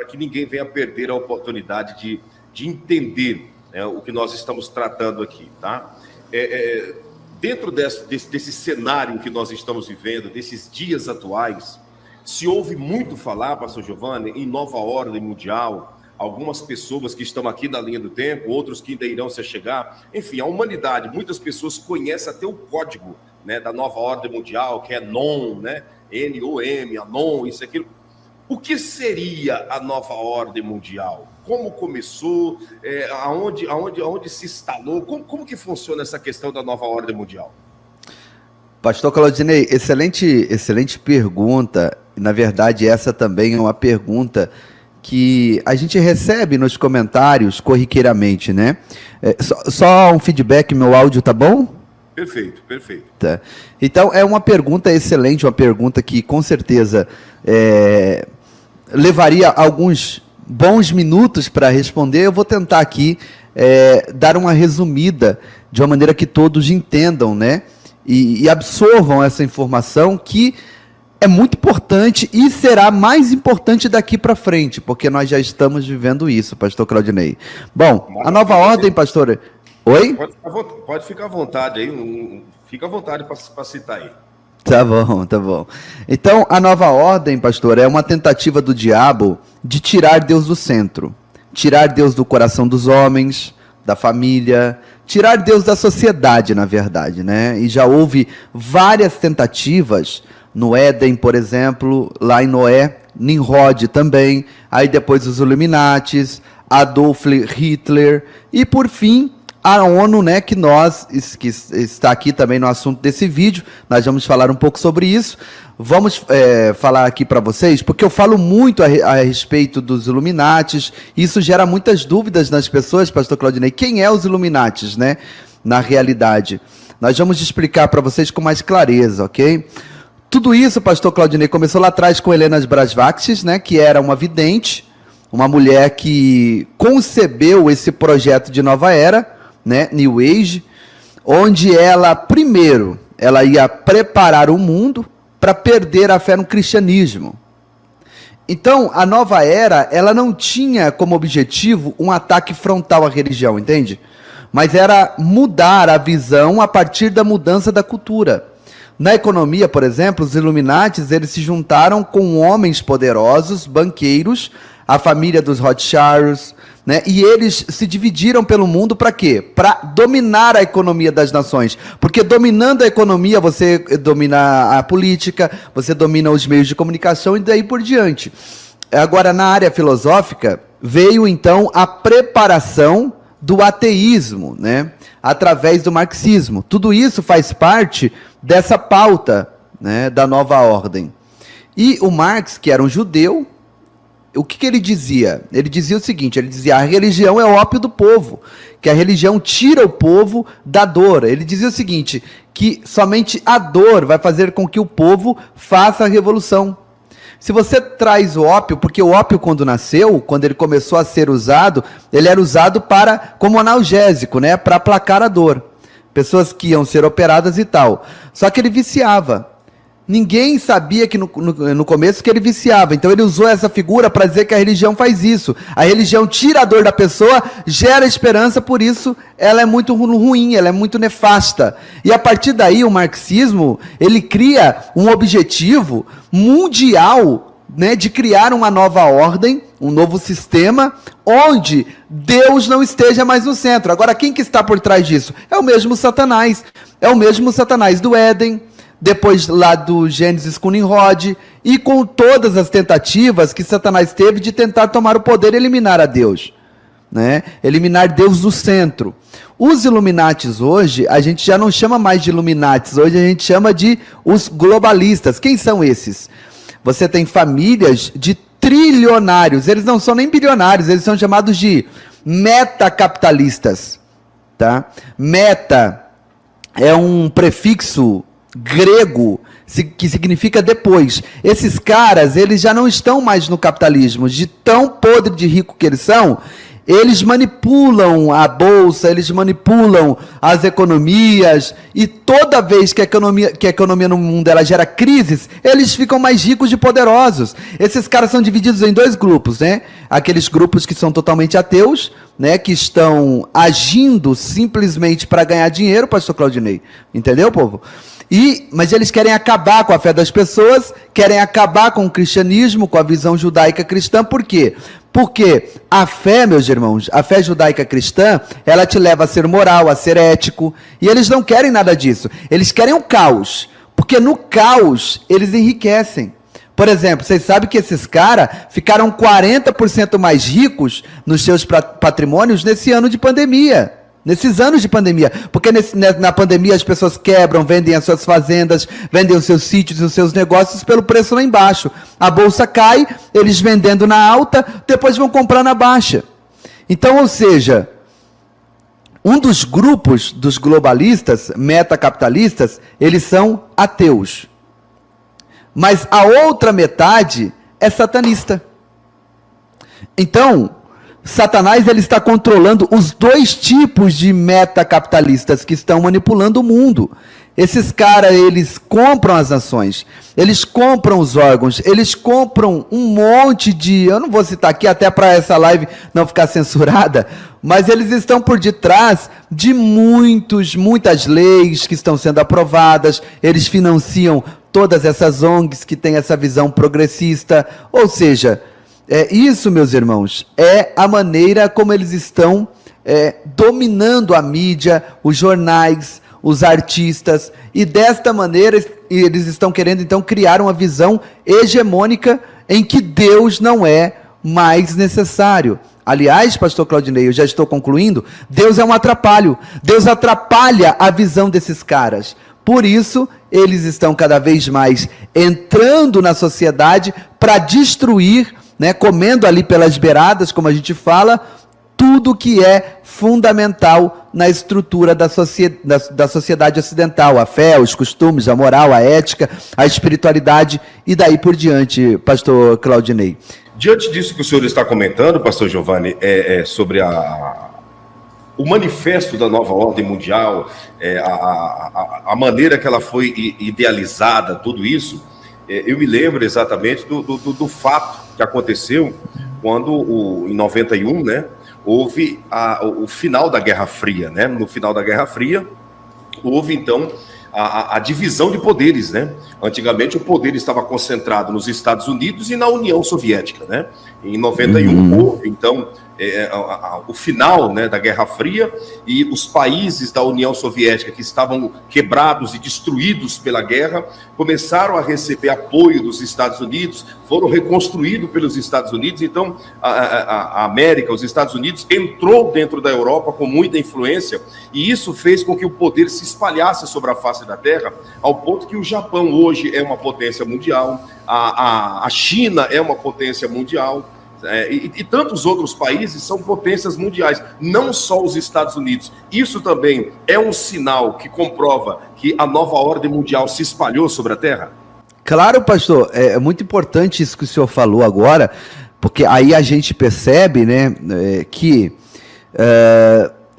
que ninguém venha perder a oportunidade de entender, né, o que nós estamos tratando aqui, tá? Dentro desse cenário que nós estamos vivendo, desses dias atuais, se ouve muito falar, pastor Giovanni, em nova ordem mundial. Algumas pessoas que estão aqui na linha do tempo, outros que ainda irão se chegar. Enfim, a humanidade, muitas pessoas conhecem até o código, né, da nova ordem mundial, que é NOM, né? N-O-M, a NOM, isso e aquilo. O que seria a nova ordem mundial? Como começou? Aonde se instalou? Como que funciona essa questão da nova ordem mundial? Pastor Claudinei, excelente pergunta. Na verdade, essa também é uma pergunta que a gente recebe nos comentários corriqueiramente, né? Só um feedback, meu áudio tá bom? Perfeito. Tá. Então, é uma pergunta excelente, uma pergunta que com certeza levaria alguns bons minutos para responder. Eu vou tentar aqui dar uma resumida de uma maneira que todos entendam, né? E absorvam essa informação que é muito importante e será mais importante daqui para frente, porque nós já estamos vivendo isso, pastor Claudinei. Bom, a nova ordem, pastor... Oi? Pode ficar à vontade aí, fica à vontade para citar aí. Tá bom. Então, a nova ordem, pastor, é uma tentativa do diabo de tirar Deus do centro, tirar Deus do coração dos homens, da família, tirar Deus da sociedade, na verdade, né? E já houve várias tentativas no Éden, por exemplo, lá em Noé, Nimrod também, aí depois os Illuminatis, Adolf Hitler, e por fim, a ONU, né, que está aqui também no assunto desse vídeo, nós vamos falar um pouco sobre isso. Vamos falar aqui para vocês, porque eu falo muito a respeito dos Illuminatis, e isso gera muitas dúvidas nas pessoas, pastor Claudinei. Quem é os Illuminatis, né, na realidade? Nós vamos explicar para vocês com mais clareza, ok? Tudo isso, pastor Claudinei, começou lá atrás com Helena Blavatsky, né, que era uma vidente, uma mulher que concebeu esse projeto de nova era, né, New Age, onde ela ia preparar o mundo para perder a fé no cristianismo. Então, a nova era, ela não tinha como objetivo um ataque frontal à religião, entende? Mas era mudar a visão a partir da mudança da cultura. Na economia, por exemplo, os Illuminatis, eles se juntaram com homens poderosos, banqueiros, a família dos Rothschilds, né? E eles se dividiram pelo mundo para quê? Para dominar a economia das nações. Porque dominando a economia, você domina a política, você domina os meios de comunicação e daí por diante. Agora, na área filosófica, veio então a preparação do ateísmo, né? Através do marxismo. Tudo isso faz parte dessa pauta, né, da nova ordem. E o Marx, que era um judeu, o que ele dizia? Ele dizia o seguinte, ele dizia, a religião é o ópio do povo, que a religião tira o povo da dor. Ele dizia o seguinte, que somente a dor vai fazer com que o povo faça a revolução. Se você traz o ópio, porque o ópio quando nasceu, quando ele começou a ser usado, ele era usado como analgésico, né, para aplacar a dor. Pessoas que iam ser operadas e tal. Só que ele viciava. Ninguém sabia que no começo que ele viciava. Então ele usou essa figura para dizer que a religião faz isso. A religião tira a dor da pessoa, gera esperança, por isso ela é muito ruim, ela é muito nefasta. E a partir daí o marxismo, ele cria um objetivo mundial, né, de criar uma nova ordem, um novo sistema, onde Deus não esteja mais no centro. Agora, quem que está por trás disso? É o mesmo Satanás. É o mesmo Satanás do Éden, depois lá do Gênesis com Nimrod, e com todas as tentativas que Satanás teve de tentar tomar o poder e eliminar a Deus, né? Eliminar Deus do centro. Os Illuminatis hoje, a gente já não chama mais de Illuminatis, hoje a gente chama de os globalistas. Quem são esses? Você tem famílias de trilionários, eles não são nem bilionários, eles são chamados de metacapitalistas, tá? Meta é um prefixo grego que significa depois. Esses caras, eles já não estão mais no capitalismo, de tão podre de rico que eles são, Eles manipulam a bolsa, eles manipulam as economias, e toda vez que a economia no mundo ela gera crises, eles ficam mais ricos e poderosos. Esses caras são divididos em dois grupos, né? Aqueles grupos que são totalmente ateus, né? Que estão agindo simplesmente para ganhar dinheiro, pastor Claudinei. Entendeu, povo? Mas eles querem acabar com a fé das pessoas, querem acabar com o cristianismo, com a visão judaica cristã. Por quê? Porque a fé, meus irmãos, a fé judaica cristã, ela te leva a ser moral, a ser ético, e eles não querem nada disso. Eles querem o caos, porque no caos eles enriquecem. Por exemplo, vocês sabem que esses caras ficaram 40% mais ricos nos seus patrimônios nesse ano de pandemia. Nesses anos de pandemia, porque na pandemia as pessoas quebram, vendem as suas fazendas, vendem os seus sítios e os seus negócios pelo preço lá embaixo. A bolsa cai, eles vendendo na alta, depois vão comprar na baixa. Então, ou seja, um dos grupos dos globalistas, metacapitalistas, eles são ateus. Mas a outra metade é satanista. Então, Satanás ele está controlando os dois tipos de metacapitalistas que estão manipulando o mundo. Esses caras, eles compram as nações, eles compram os órgãos, eles compram um monte de... Eu não vou citar aqui, até para essa live não ficar censurada, mas eles estão por detrás de muitas leis que estão sendo aprovadas, eles financiam todas essas ONGs que têm essa visão progressista, ou seja... isso, meus irmãos, é a maneira como eles estão dominando a mídia, os jornais, os artistas, e desta maneira eles estão querendo então criar uma visão hegemônica em que Deus não é mais necessário. Aliás, pastor Claudinei, eu já estou concluindo, Deus é um atrapalho, Deus atrapalha a visão desses caras. Por isso, eles estão cada vez mais entrando na sociedade para destruir, né, comendo ali pelas beiradas, como a gente fala, tudo que é fundamental na estrutura da sociedade ocidental, a fé, os costumes, a moral, a ética, a espiritualidade e daí por diante, pastor Claudinei. Diante disso que o senhor está comentando, pastor Giovanni, sobre o manifesto da nova ordem mundial, a maneira que ela foi idealizada, tudo isso, eu me lembro exatamente do fato que aconteceu quando, em 91, né, houve o final da Guerra Fria, né? No final da Guerra Fria, houve, então, a divisão de poderes, né? Antigamente, o poder estava concentrado nos Estados Unidos e na União Soviética, né? Em 91, houve, então, o final, né, da Guerra Fria, e os países da União Soviética que estavam quebrados e destruídos pela guerra começaram a receber apoio dos Estados Unidos, foram reconstruídos pelos Estados Unidos. Então a América, os Estados Unidos, entrou dentro da Europa com muita influência, e isso fez com que o poder se espalhasse sobre a face da Terra, ao ponto que o Japão hoje é uma potência mundial, a China é uma potência mundial, e tantos outros países são potências mundiais, não só os Estados Unidos. Isso também é um sinal que comprova que a nova ordem mundial se espalhou sobre a Terra? Claro, pastor, é muito importante isso que o senhor falou agora, porque aí a gente percebe, né, que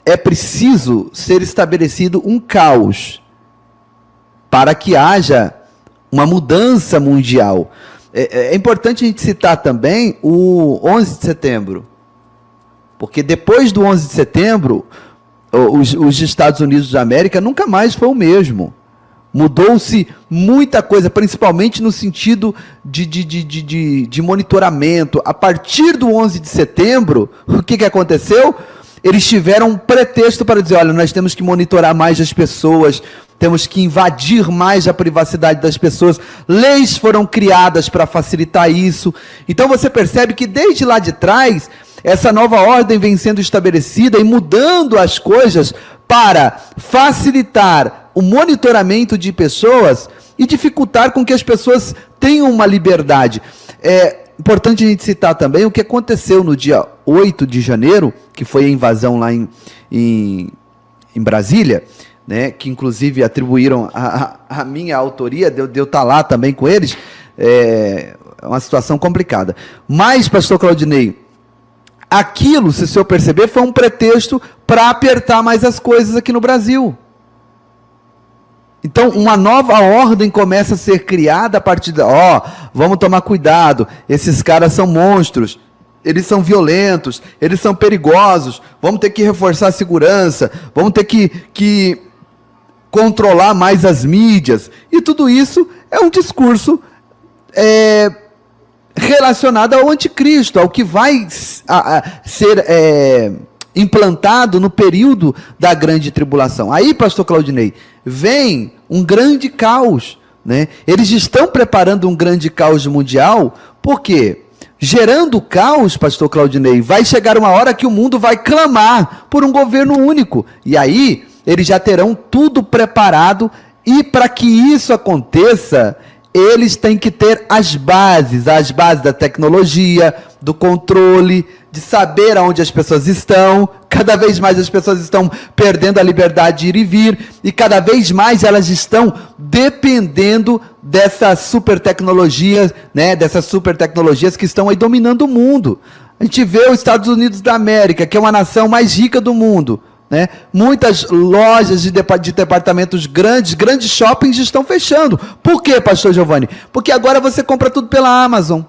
é preciso ser estabelecido um caos para que haja uma mudança mundial. É importante a gente citar também o 11 de setembro, porque depois do 11 de setembro, os Estados Unidos da América nunca mais foi o mesmo. Mudou-se muita coisa, principalmente no sentido de monitoramento. A partir do 11 de setembro, o que aconteceu? Eles tiveram um pretexto para dizer, olha, nós temos que monitorar mais as pessoas, temos que invadir mais a privacidade das pessoas. Leis foram criadas para facilitar isso. Então você percebe que desde lá de trás, essa nova ordem vem sendo estabelecida e mudando as coisas para facilitar o monitoramento de pessoas e dificultar com que as pessoas tenham uma liberdade. É importante a gente citar também o que aconteceu no dia 8 de janeiro, que foi a invasão lá em Brasília, né, que inclusive atribuíram a minha autoria, de eu estar lá também com eles. É uma situação complicada. Mas, pastor Claudinei, aquilo, se o senhor perceber, foi um pretexto para apertar mais as coisas aqui no Brasil. Então, uma nova ordem começa a ser criada a partir vamos tomar cuidado, esses caras são monstros, eles são violentos, eles são perigosos, vamos ter que reforçar a segurança, vamos ter que controlar mais as mídias, e tudo isso é um discurso relacionado ao anticristo, ao que vai ser implantado no período da grande tribulação. Aí, pastor Claudinei, vem um grande caos, né? Eles estão preparando um grande caos mundial, por quê? Gerando caos, pastor Claudinei, vai chegar uma hora que o mundo vai clamar por um governo único, e aí eles já terão tudo preparado, e para que isso aconteça, eles têm que ter as bases da tecnologia, do controle, de saber aonde as pessoas estão. Cada vez mais as pessoas estão perdendo a liberdade de ir e vir, e cada vez mais elas estão dependendo dessas super tecnologias, né, dessas super tecnologias que estão aí dominando o mundo. A gente vê os Estados Unidos da América, que é uma nação mais rica do mundo, né? Muitas lojas de departamentos grandes shoppings estão fechando. Por quê, pastor Giovanni? Porque agora você compra tudo pela Amazon.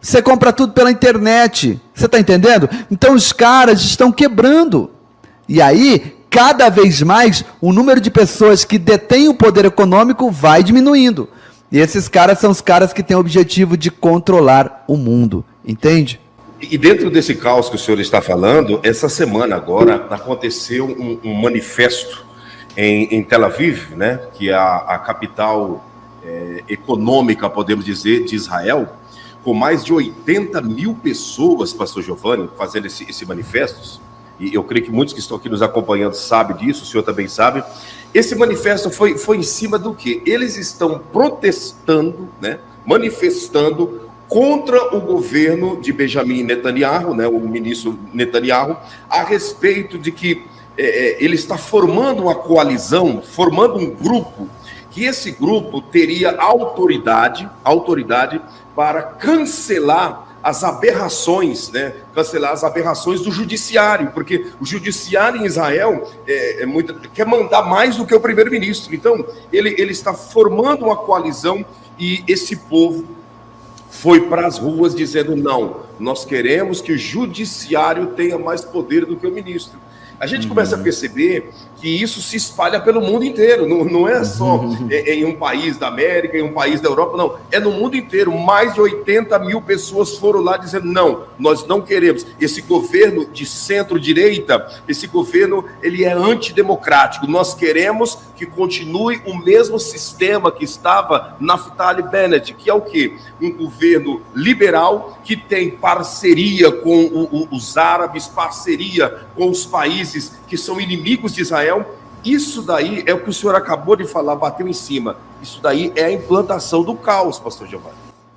Você compra tudo pela internet. Você está entendendo? Então os caras estão quebrando. E aí, cada vez mais, o número de pessoas que detêm o poder econômico vai diminuindo. E esses caras são os caras que têm o objetivo de controlar o mundo. Entende? E dentro desse caos que o senhor está falando, essa semana agora aconteceu um manifesto em Tel Aviv, né, que é a capital econômica, podemos dizer, de Israel, com mais de 80 mil pessoas, pastor Giovanni, fazendo esse manifesto, e eu creio que muitos que estão aqui nos acompanhando sabem disso, o senhor também sabe. Esse manifesto foi em cima do quê? Eles estão protestando, né, manifestando contra o governo de Benjamin Netanyahu, né, o ministro Netanyahu, a respeito de que ele está formando uma coalizão, formando um grupo, que esse grupo teria autoridade para cancelar as aberrações, né? Cancelar as aberrações do judiciário, porque o judiciário em Israel quer mandar mais do que o primeiro-ministro. Então, ele está formando uma coalizão, e esse povo foi para as ruas dizendo: não, nós queremos que o judiciário tenha mais poder do que o ministro. A gente começa a perceber que isso se espalha pelo mundo inteiro, não é só em um país da América, em um país da Europa, não, é no mundo inteiro. Mais de 80 mil pessoas foram lá dizendo: não, nós não queremos. Esse governo de centro-direita, esse governo, ele é antidemocrático, nós queremos que continue o mesmo sistema que estava Naftali Bennett, que é o quê? Um governo liberal que tem parceria com os árabes, parceria com os países que são inimigos de Israel. Isso daí é o que o senhor acabou de falar, bateu em cima. Isso daí é a implantação do caos, pastor Giovanni.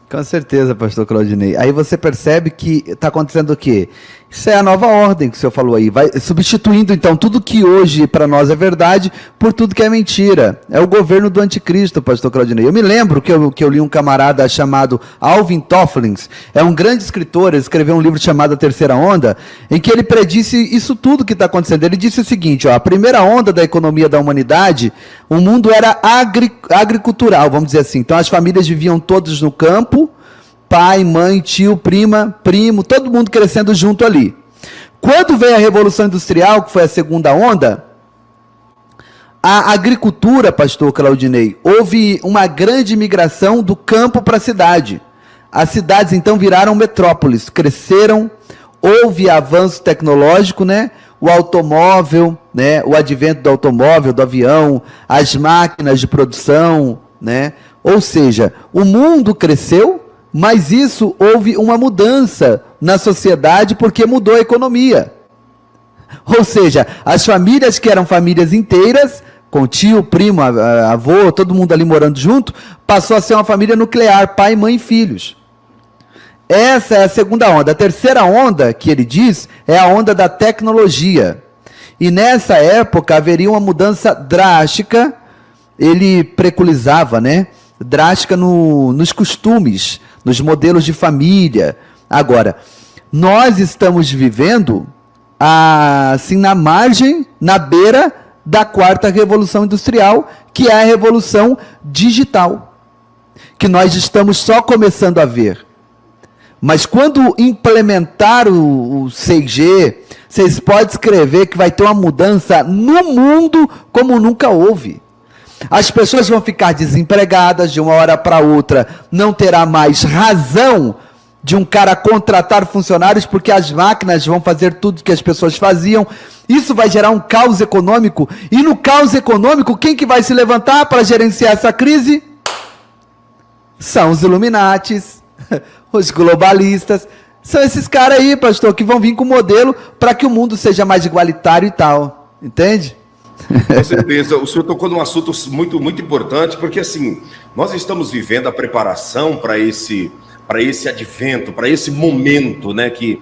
Com certeza, pastor Claudinei. Aí você percebe que está acontecendo o quê? Isso é a nova ordem que o senhor falou aí. Vai substituindo, então, tudo que hoje para nós é verdade por tudo que é mentira. É o governo do anticristo, pastor Claudinei. Eu me lembro que eu li um camarada chamado Alvin Tofflins. É um grande escritor, ele escreveu um livro chamado A Terceira Onda, em que ele predisse isso tudo que está acontecendo. Ele disse o seguinte: a primeira onda da economia da humanidade, o mundo era agricultural, vamos dizer assim. Então as famílias viviam todas no campo, pai, mãe, tio, prima, primo, todo mundo crescendo junto ali. Quando veio a Revolução Industrial, que foi a segunda onda, a agricultura, pastor Claudinei, houve uma grande migração do campo para a cidade. As cidades, então, viraram metrópoles, cresceram, houve avanço tecnológico, né? O automóvel, né? O advento do automóvel, do avião, as máquinas de produção, né? Ou seja, o mundo cresceu, mas isso houve uma mudança na sociedade porque mudou a economia. Ou seja, as famílias que eram famílias inteiras, com tio, primo, avô, todo mundo ali morando junto, passou a ser uma família nuclear, pai, mãe e filhos. Essa é a segunda onda. A terceira onda, que ele diz, é a onda da tecnologia. E nessa época haveria uma mudança drástica, ele preconizava, né? Drástica nos costumes, nos modelos de família. Agora, nós estamos vivendo assim na margem, na beira da quarta revolução industrial, que é a revolução digital, que nós estamos só começando a ver. Mas quando implementar o 6G, vocês podem escrever que vai ter uma mudança no mundo como nunca houve. As pessoas vão ficar desempregadas de uma hora para outra, não terá mais razão de um cara contratar funcionários, porque as máquinas vão fazer tudo que as pessoas faziam. Isso vai gerar um caos econômico, e no caos econômico, quem que vai se levantar para gerenciar essa crise? São os Illuminatis, os globalistas, são esses caras aí, pastor, que vão vir com modelo para que o mundo seja mais igualitário e tal, entende? Com certeza, o senhor tocou num assunto muito, muito importante, porque assim, nós estamos vivendo a preparação para esse advento, para esse momento, né, que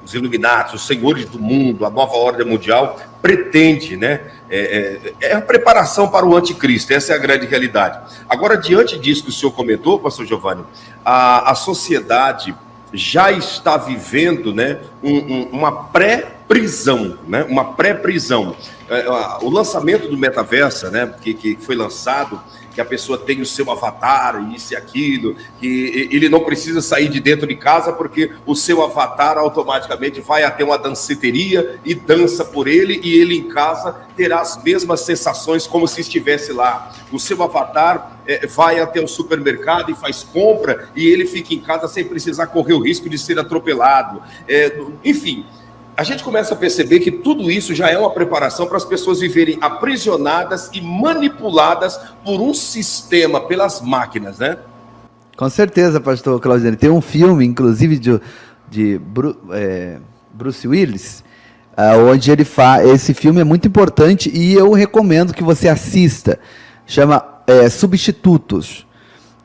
os Illuminati, os senhores do mundo, a nova ordem mundial pretende, né, é a preparação para o anticristo, essa é a grande realidade. Agora, diante disso que o senhor comentou, pastor Giovanni, a sociedade já está vivendo, né, uma pré-prisão, né, uma pré-prisão. O lançamento do metaverso, né, que foi lançado, que a pessoa tem o seu avatar, isso e aquilo, que ele não precisa sair de dentro de casa, porque o seu avatar automaticamente vai até uma danceteria e dança por ele, e ele em casa terá as mesmas sensações como se estivesse lá. O seu avatar vai até o supermercado e faz compra, e ele fica em casa sem precisar correr o risco de ser atropelado. Enfim, a gente começa a perceber que tudo isso já é uma preparação para as pessoas viverem aprisionadas e manipuladas por um sistema, pelas máquinas, né? Com certeza, pastor Claudinei. Tem um filme, inclusive, de Bruce Willis, onde ele faz... Esse filme é muito importante e eu recomendo que você assista. Chama Substitutos.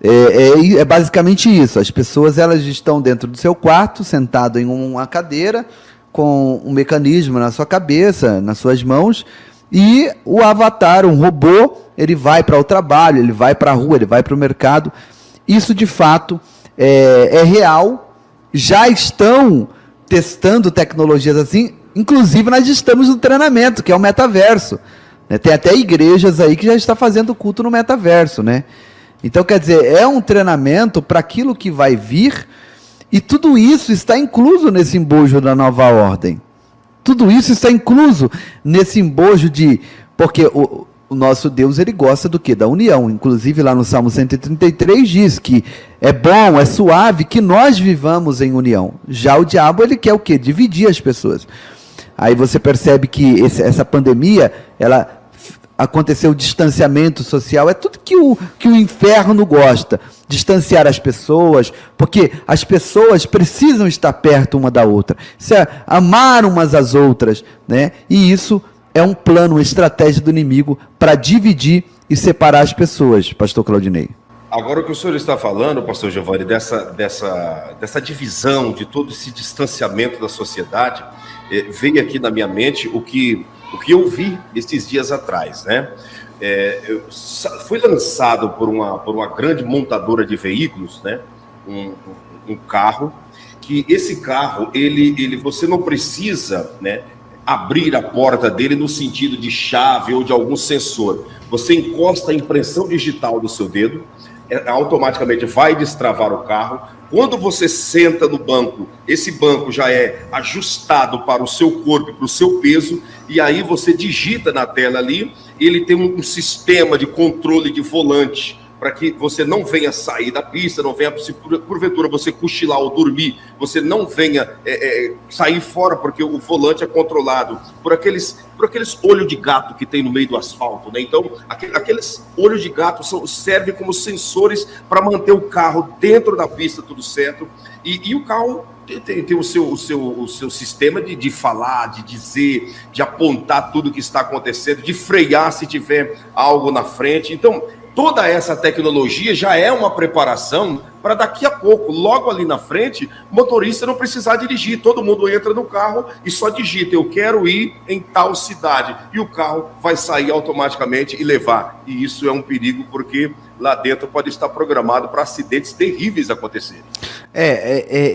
É basicamente isso. As pessoas, elas estão dentro do seu quarto, sentado em uma cadeira, com um mecanismo na sua cabeça, nas suas mãos, e o avatar, um robô, ele vai para o trabalho, ele vai para a rua, ele vai para o mercado. Isso, de fato, é real. Já estão testando tecnologias assim, inclusive nós estamos no treinamento, que é o metaverso. Tem até igrejas aí que já está fazendo culto no metaverso, né? Então, quer dizer, é um treinamento para aquilo que vai vir. E tudo isso está incluso nesse embojo da nova ordem. Tudo isso está incluso nesse embojo de... Porque o nosso Deus, ele gosta do quê? Da união. Inclusive, lá no Salmo 133 diz que é bom, é suave que nós vivamos em união. Já o diabo, ele quer o quê? Dividir as pessoas. Aí você percebe que essa pandemia, ela... aconteceu o distanciamento social, é tudo que o inferno gosta, distanciar as pessoas, porque as pessoas precisam estar perto uma da outra, amar umas às outras, né? E isso é um plano, uma estratégia do inimigo para dividir e separar as pessoas, pastor Claudinei. Agora, o que o senhor está falando, pastor Giovanni, dessa divisão, de todo esse distanciamento da sociedade, veio aqui na minha mente o que eu vi esses dias atrás, né? Foi lançado por uma grande montadora de veículos, né? Um carro, que esse carro, você não precisa, né, abrir a porta dele no sentido de chave ou de algum sensor. Você encosta a impressão digital do seu dedo, automaticamente vai destravar o carro. Quando você senta no banco, esse banco já é ajustado para o seu corpo, para o seu peso, e aí você digita na tela ali, ele tem um sistema de controle de volante, para que você não venha sair da pista, não venha, se porventura você cochilar ou dormir, você não venha sair fora, porque o volante é controlado por aqueles olhos de gato que tem no meio do asfalto, né? Então, aqueles olhos de gato servem como sensores para manter o carro dentro da pista, tudo certo, e o carro tem o seu sistema de falar, de dizer, de apontar tudo que está acontecendo, de frear se tiver algo na frente. Então, toda essa tecnologia já é uma preparação para daqui a pouco, logo ali na frente, o motorista não precisar dirigir. Todo mundo entra no carro e só digita: eu quero ir em tal cidade. E o carro vai sair automaticamente e levar. E isso é um perigo, porque lá dentro pode estar programado para acidentes terríveis acontecerem.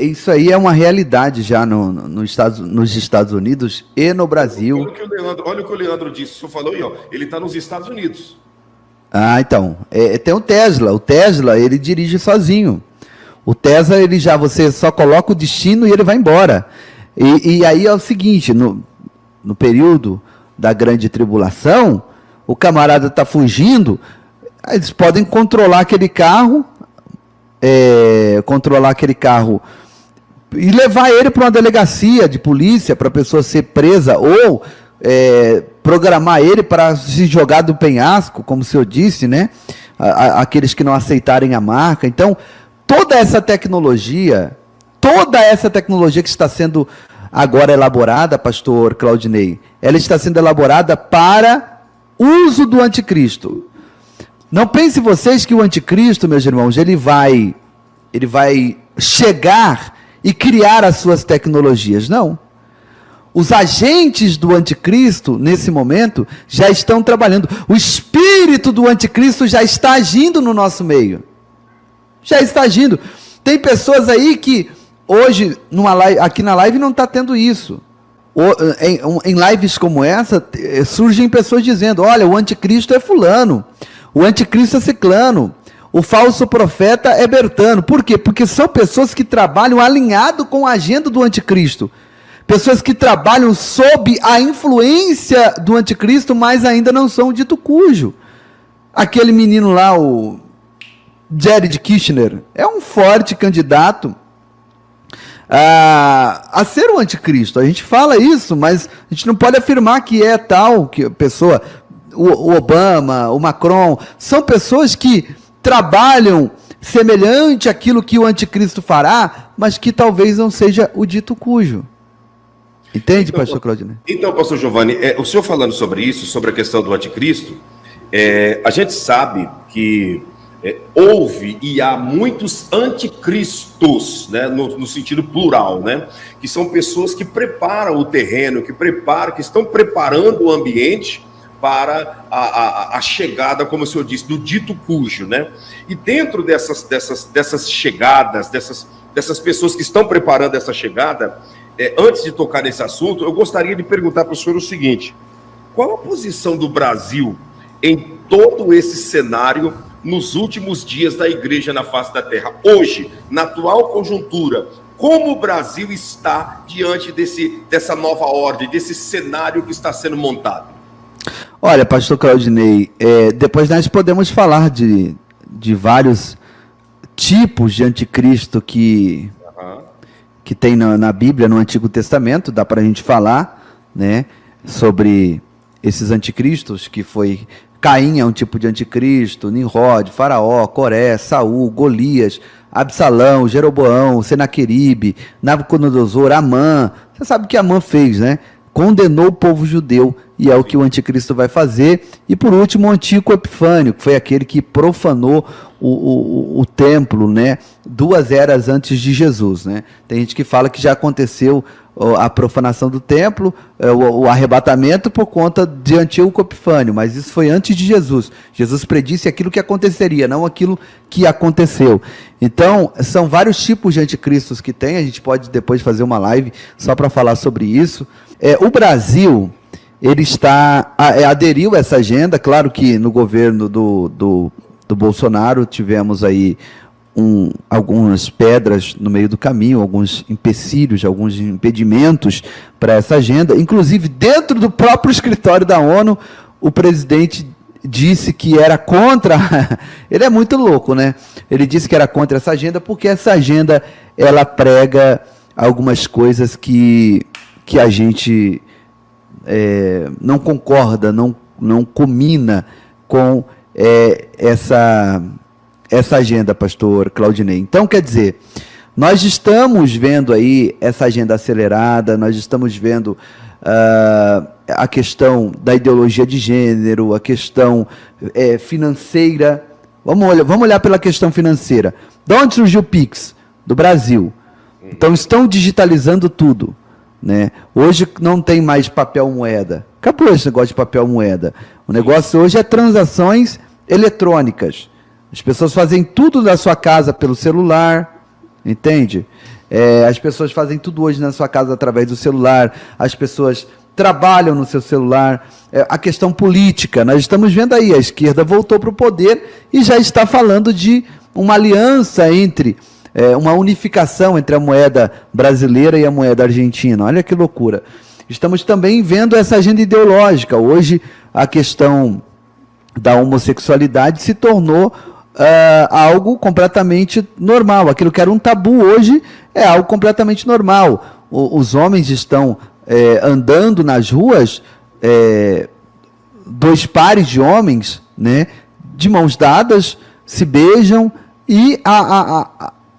Isso aí é uma realidade já nos Estados Unidos e no Brasil. Olha o que o Leandro disse. O senhor falou aí, ó, ele está nos Estados Unidos. Ah, então, tem o Tesla ele dirige sozinho. O Tesla, você só coloca o destino e ele vai embora. E aí é o seguinte, no período da grande tribulação, o camarada está fugindo, eles podem controlar aquele carro e levar ele para uma delegacia de polícia para a pessoa ser presa, ou programar ele para se jogar do penhasco, como o senhor disse, né? Aqueles que não aceitarem a marca. Então, toda essa tecnologia que está sendo agora elaborada, pastor Claudinei, ela está sendo elaborada para uso do anticristo. Não pense vocês que o anticristo, meus irmãos, ele vai chegar e criar as suas tecnologias. Não. Os agentes do anticristo, nesse momento, já estão trabalhando. O espírito do anticristo já está agindo no nosso meio. Já está agindo. Tem pessoas aí que hoje, aqui na live, não está tendo isso. Em lives como essa, surgem pessoas dizendo: olha, o anticristo é fulano, o anticristo é ciclano, o falso profeta é Bertano. Por quê? Porque são pessoas que trabalham alinhado com a agenda do anticristo. Pessoas que trabalham sob a influência do anticristo, mas ainda não são o dito cujo. Aquele menino lá, o Jared Kushner, é um forte candidato a ser o anticristo. A gente fala isso, mas a gente não pode afirmar que é tal que a pessoa, o Obama, o Macron, são pessoas que trabalham semelhante àquilo que o anticristo fará, mas que talvez não seja o dito cujo. Entende, então, pastor Claudinei? Então, pastor Giovanni, o senhor falando sobre isso, sobre a questão do anticristo, a gente sabe que houve e há muitos anticristos, né, no sentido plural, né, que são pessoas que preparam o terreno, que estão preparando o ambiente para a chegada, como o senhor disse, do dito cujo, né? E dentro dessas chegadas, dessas pessoas que estão preparando essa chegada, antes de tocar nesse assunto, eu gostaria de perguntar para o senhor o seguinte: qual a posição do Brasil em todo esse cenário nos últimos dias da igreja na face da terra? Hoje, na atual conjuntura, como o Brasil está diante dessa nova ordem, desse cenário que está sendo montado? Olha, pastor Claudinei, depois nós podemos falar de vários tipos de anticristo que tem na Bíblia, no Antigo Testamento. Dá para a gente falar, né, sobre esses anticristos, que foi Caim é um tipo de anticristo, Nimrod, Faraó, Coré, Saul, Golias, Absalão, Jeroboão, Senaqueribe, Nabucodonosor, Amã. Você sabe o que Amã fez, né? Condenou o povo judeu, e é o que o anticristo vai fazer. E por último, o Antíoco Epifânio, que foi aquele que profanou o templo, né, 2 eras antes de Jesus, né? Tem gente que fala que já aconteceu a profanação do templo, o arrebatamento por conta de Antíoco Epifânio, mas isso foi antes de Jesus. Jesus predisse aquilo que aconteceria, não aquilo que aconteceu. Então, são vários tipos de anticristos que tem. A gente pode depois fazer uma live só para falar sobre isso. O Brasil, ele aderiu a essa agenda. Claro que no governo do Bolsonaro tivemos aí algumas pedras no meio do caminho, alguns empecilhos, alguns impedimentos para essa agenda. Inclusive, dentro do próprio escritório da ONU, o presidente disse que era contra. Ele é muito louco, né? Ele disse que era contra essa agenda porque essa agenda, ela prega algumas coisas que a gente não concorda, não combina com essa agenda, pastor Claudinei. Então, quer dizer, nós estamos vendo aí essa agenda acelerada, nós estamos vendo a questão da ideologia de gênero, a questão financeira, Vamos olhar pela questão financeira. De onde surgiu o Pix? Do Brasil. Então estão digitalizando tudo, né? Hoje não tem mais papel moeda. Acabou esse negócio de papel moeda. O negócio hoje é transações eletrônicas. As pessoas fazem tudo na sua casa pelo celular, entende? As pessoas fazem tudo hoje na sua casa através do celular. As pessoas trabalham no seu celular. A questão política, nós estamos vendo aí, a esquerda voltou para o poder e já está falando de uma aliança entre... uma unificação entre a moeda brasileira e a moeda argentina. Olha que loucura. Estamos também vendo essa agenda ideológica. Hoje, a questão da homossexualidade se tornou algo completamente normal. Aquilo que era um tabu hoje é algo completamente normal. Os homens estão andando nas ruas, dois pares de homens, né, de mãos dadas, se beijam, e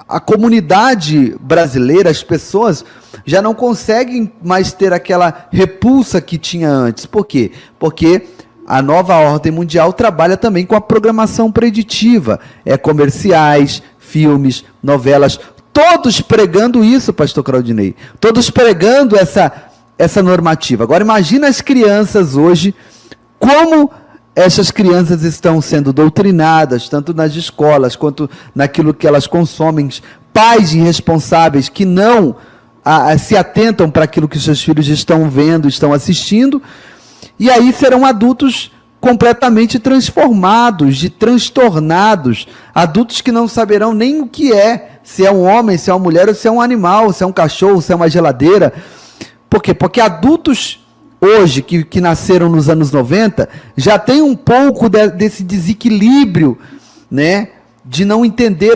a comunidade brasileira, as pessoas já não conseguem mais ter aquela repulsa que tinha antes. Por quê? Porque a nova ordem mundial trabalha também com a programação preditiva. Comerciais, filmes, novelas, todos pregando isso, pastor Claudinei. Todos pregando essa normativa. Agora imagina as crianças hoje, como essas crianças estão sendo doutrinadas, tanto nas escolas, quanto naquilo que elas consomem. Pais irresponsáveis que não se atentam para aquilo que seus filhos estão vendo, estão assistindo, e aí serão adultos completamente transformados, transtornados, adultos que não saberão nem o que é, se é um homem, se é uma mulher, ou se é um animal, se é um cachorro, se é uma geladeira. Por quê? Porque adultos hoje, que nasceram nos anos 90, já tem um pouco desse desequilíbrio, né, de não entender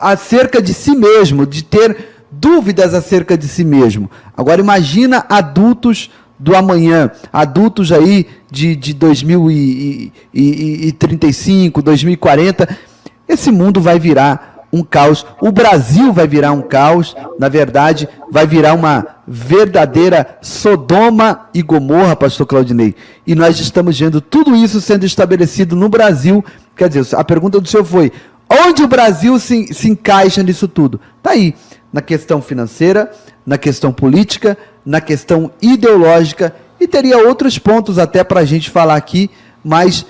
acerca de si mesmo, de ter dúvidas acerca de si mesmo. Agora imagina adultos do amanhã, adultos aí de 2035, 2040, esse mundo vai virar um caos, o Brasil vai virar um caos, na verdade, vai virar uma verdadeira Sodoma e Gomorra, pastor Claudinei, e nós estamos vendo tudo isso sendo estabelecido no Brasil. Quer dizer, a pergunta do senhor foi, onde o Brasil se encaixa nisso tudo? Está aí, na questão financeira, na questão política, na questão ideológica, e teria outros pontos até para a gente falar aqui, mas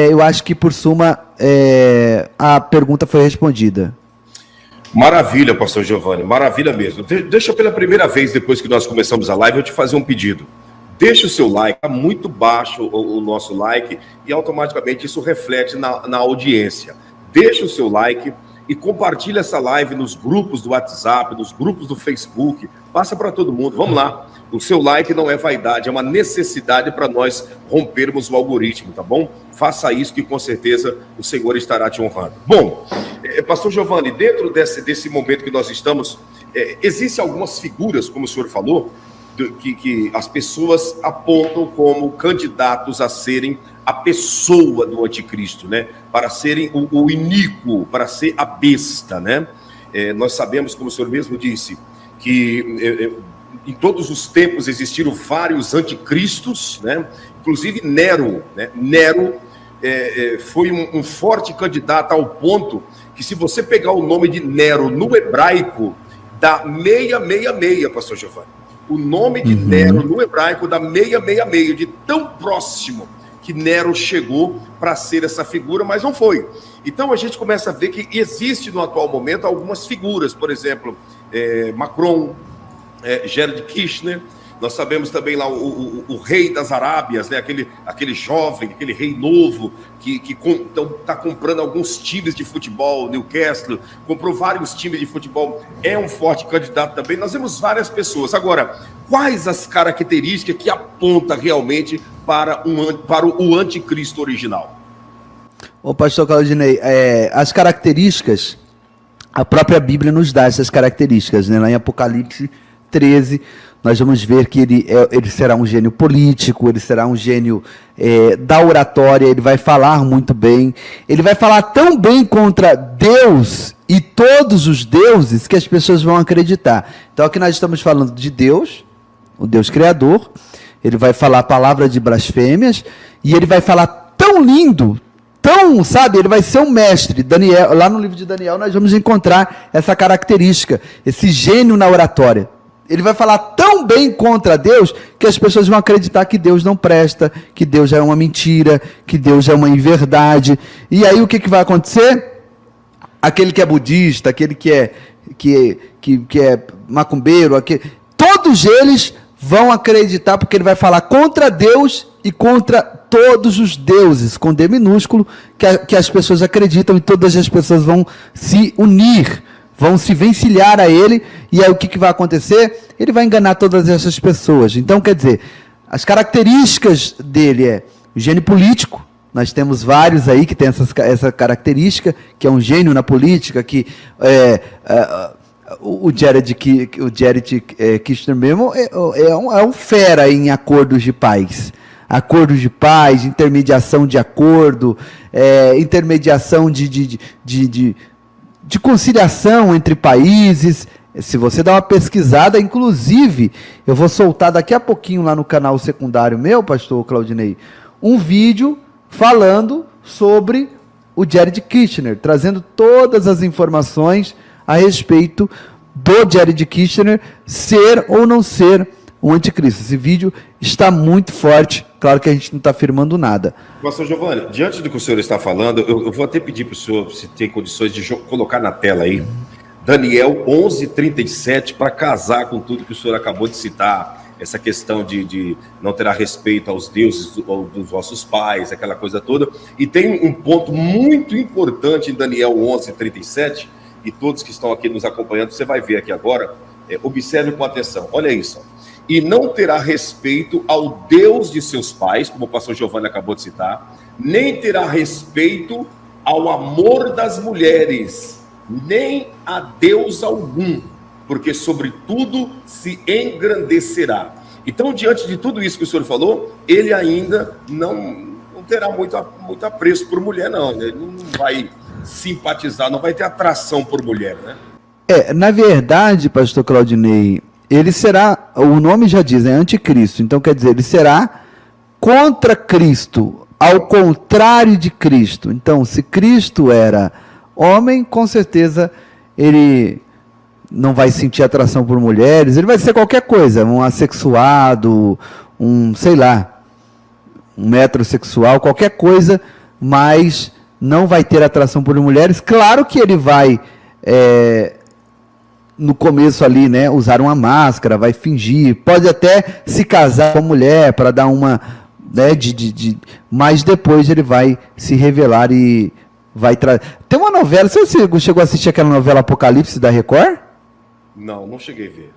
eu acho que, por suma, a pergunta foi respondida. Maravilha, pastor Giovanni, maravilha mesmo. Deixa pela primeira vez, depois que nós começamos a live, eu te fazer um pedido. Deixa o seu like, está muito baixo o nosso like, e automaticamente isso reflete na audiência. Deixa o seu like e compartilha essa live nos grupos do WhatsApp, nos grupos do Facebook, passa para todo mundo, vamos lá. O seu like não é vaidade, é uma necessidade para nós rompermos o algoritmo, tá bom? Faça isso que com certeza o Senhor estará te honrando. Bom, pastor Giovanni, dentro desse momento que nós estamos, existem algumas figuras, como o senhor falou, que as pessoas apontam como candidatos a serem a pessoa do anticristo, né? Para serem o iníquo, para ser a besta, né? Nós sabemos, como o senhor mesmo disse, que em todos os tempos existiram vários anticristos, né? Inclusive Nero, né? Nero foi um forte candidato ao ponto que, se você pegar o nome de Nero no hebraico, dá 666, pastor Giovanni. O nome de Nero no hebraico dá 666, de tão próximo que Nero chegou para ser essa figura, mas não foi. Então a gente começa a ver que existe no atual momento algumas figuras, por exemplo, Macron, Jared Kushner. Nós sabemos também lá o rei das Arábias, né? aquele jovem, aquele rei novo, que está comprando alguns times de futebol, Newcastle, comprou vários times de futebol, é um forte candidato também. Nós vemos várias pessoas. Agora, quais as características que apontam realmente para o anticristo original? Ô pastor Claudinei, as características, a própria Bíblia nos dá essas características, né? Lá em Apocalipse 13, nós vamos ver que ele será um gênio político, ele será um gênio da oratória, ele vai falar muito bem, ele vai falar tão bem contra Deus e todos os deuses que as pessoas vão acreditar. Então aqui nós estamos falando de Deus, o Deus Criador, ele vai falar a palavra de blasfêmias, e ele vai falar tão lindo tão, sabe, ele vai ser um mestre. Daniel, lá no livro de Daniel nós vamos encontrar essa característica, esse gênio na oratória. Ele vai falar tão bem contra Deus que as pessoas vão acreditar que Deus não presta, que Deus é uma mentira, que Deus é uma inverdade. E aí o que vai acontecer? Aquele que é budista, aquele que é macumbeiro, todos eles vão acreditar, porque ele vai falar contra Deus e contra todos os deuses, com D minúsculo, que as pessoas acreditam, e todas as pessoas vão se unir, vão se vencilhar a ele, e aí o que vai acontecer? Ele vai enganar todas essas pessoas. Então, quer dizer, as características dele é o gênio político. Nós temos vários aí que tem essa característica, que é um gênio na política, que o Jared Kushner mesmo é um fera em acordos de paz. Acordos de paz, intermediação de acordo, intermediação de conciliação entre países. Se você dá uma pesquisada, inclusive, eu vou soltar daqui a pouquinho lá no canal secundário meu, pastor Claudinei, um vídeo falando sobre o Jared Kushner, trazendo todas as informações a respeito do Jared Kushner ser ou não ser um anticristo. Esse vídeo está muito forte, claro que a gente não está afirmando nada. Pastor Giovanni, diante do que o senhor está falando, eu vou até pedir para o senhor, se tem condições de colocar na tela aí, Daniel 11:37, para casar com tudo que o senhor acabou de citar, essa questão de não terá respeito aos deuses dos vossos pais, aquela coisa toda. E tem um ponto muito importante em Daniel 11:37, e todos que estão aqui nos acompanhando, você vai ver aqui agora, observe com atenção, olha isso. E não terá respeito ao Deus de seus pais, como o pastor Giovanni acabou de citar, nem terá respeito ao amor das mulheres, nem a Deus algum, porque sobre tudo se engrandecerá. Então, diante de tudo isso que o senhor falou, ele ainda não terá muito apreço por mulher, não. Ele não vai simpatizar, não vai ter atração por mulher, né? Na verdade, pastor Claudinei, ele será, o nome já diz, é anticristo, então quer dizer, ele será contra Cristo, ao contrário de Cristo. Então, se Cristo era homem, com certeza ele não vai sentir atração por mulheres, ele vai ser qualquer coisa, um assexuado, um metrosexual, qualquer coisa, mas não vai ter atração por mulheres. Claro que ele vai, no começo ali, né, usar uma máscara, vai fingir, pode até se casar com a mulher para dar uma, né, mas depois ele vai se revelar e vai trazer. Tem uma novela, você chegou a assistir aquela novela Apocalipse da Record? Não cheguei a ver.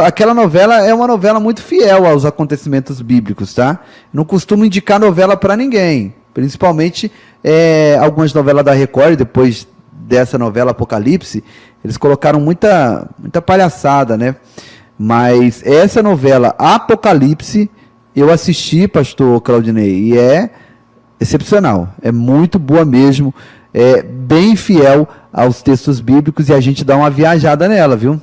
Aquela novela é uma novela muito fiel aos acontecimentos bíblicos, tá? Não costumo indicar novela para ninguém, principalmente algumas novelas da Record, depois dessa novela Apocalipse, eles colocaram muita palhaçada, né? Mas essa novela Apocalipse, eu assisti, pastor Claudinei, e é excepcional, é muito boa mesmo, é bem fiel aos textos bíblicos, e a gente dá uma viajada nela, viu?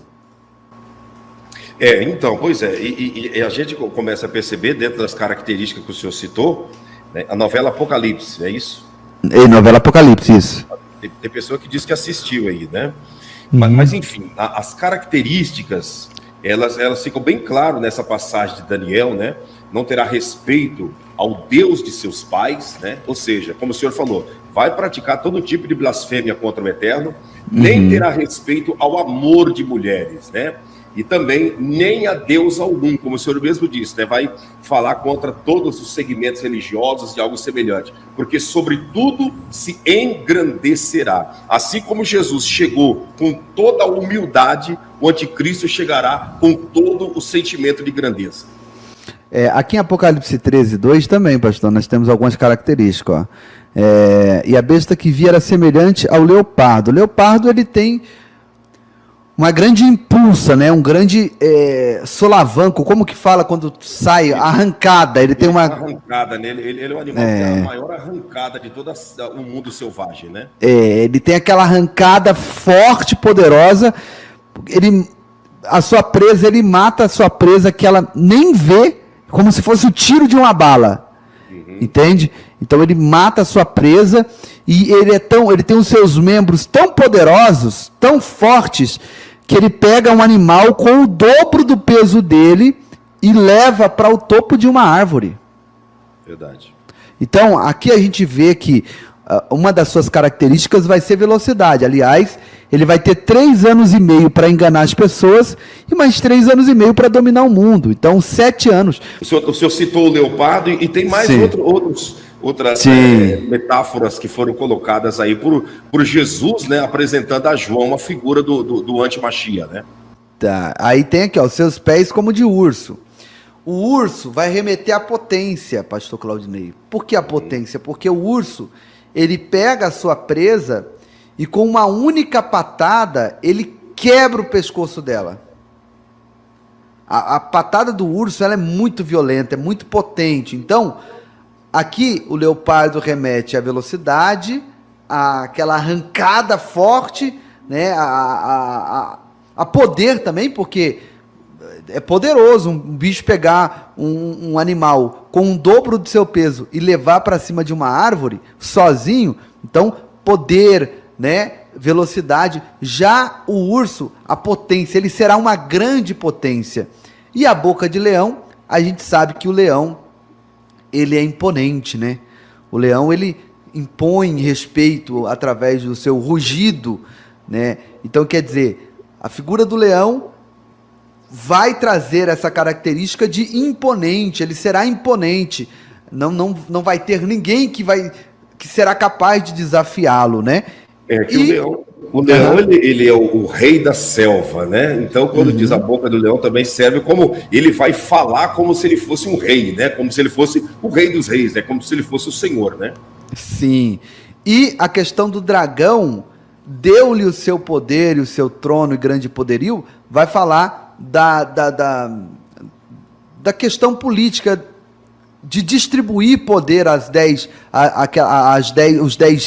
Então, pois é, e a gente começa a perceber, dentro das características que o senhor citou, né, a novela Apocalipse, é isso? Novela Apocalipse, isso. Tem pessoa que diz que assistiu aí, né? Mas enfim, as características, elas ficam bem claras nessa passagem de Daniel, né? Não terá respeito ao Deus de seus pais, né? Ou seja, como o senhor falou, vai praticar todo tipo de blasfêmia contra o Eterno, nem terá respeito ao amor de mulheres, né? E também nem a Deus algum, como o senhor mesmo disse, né? Vai falar contra todos os segmentos religiosos e algo semelhante, porque sobre tudo se engrandecerá. Assim como Jesus chegou com toda a humildade, o anticristo chegará com todo o sentimento de grandeza. Aqui em Apocalipse 13:2 também, pastor, nós temos algumas características, ó. E a besta que vi era semelhante ao leopardo. O leopardo, ele tem uma grande impulsa, né? Um grande solavanco, como que fala quando sai? Arrancada. Ele tem uma arrancada nele. Ele é o animal que tem a maior arrancada de todo o mundo selvagem, né? Ele tem aquela arrancada forte, poderosa. A sua presa, ele mata a sua presa que ela nem vê, como se fosse o tiro de uma bala. Entende? Então ele mata a sua presa e ele tem os seus membros tão poderosos, tão fortes, que ele pega um animal com o dobro do peso dele e leva para o topo de uma árvore. Verdade. Então, aqui a gente vê que uma das suas características vai ser velocidade. Aliás, ele vai ter 3 anos e meio para enganar as pessoas e mais 3 anos e meio para dominar o mundo. Então, 7 anos. O senhor citou o leopardo e tem mais outras metáforas que foram colocadas aí por Jesus, né, apresentando a João uma figura do anti-Machia, né? Tá. Aí tem aqui, ó, os seus pés como de urso. O urso vai remeter à potência, pastor Claudinei. Por que a potência? Porque o urso, ele pega a sua presa e com uma única patada, ele quebra o pescoço dela. A patada do urso, ela é muito violenta, é muito potente. Então, aqui o leopardo remete à velocidade, àquela arrancada forte, né, a poder também, porque é poderoso um bicho pegar um animal com o dobro do seu peso e levar para cima de uma árvore sozinho. Então, poder, né, velocidade. Já o urso, a potência, ele será uma grande potência. E a boca de leão, a gente sabe que o leão, ele é imponente, né? O leão, ele impõe respeito através do seu rugido, né? Então, quer dizer, a figura do leão vai trazer essa característica de imponente, ele será imponente, não vai ter ninguém que será capaz de desafiá-lo, né? O leão ele é o rei da selva, né? Então, quando diz a boca do leão, também serve como ele vai falar como se ele fosse um rei, né? Como se ele fosse o rei dos reis, né? Como se ele fosse o senhor, né? Sim. E a questão do dragão, deu-lhe o seu poder e o seu trono e grande poderio, vai falar da questão política de distribuir poder às 10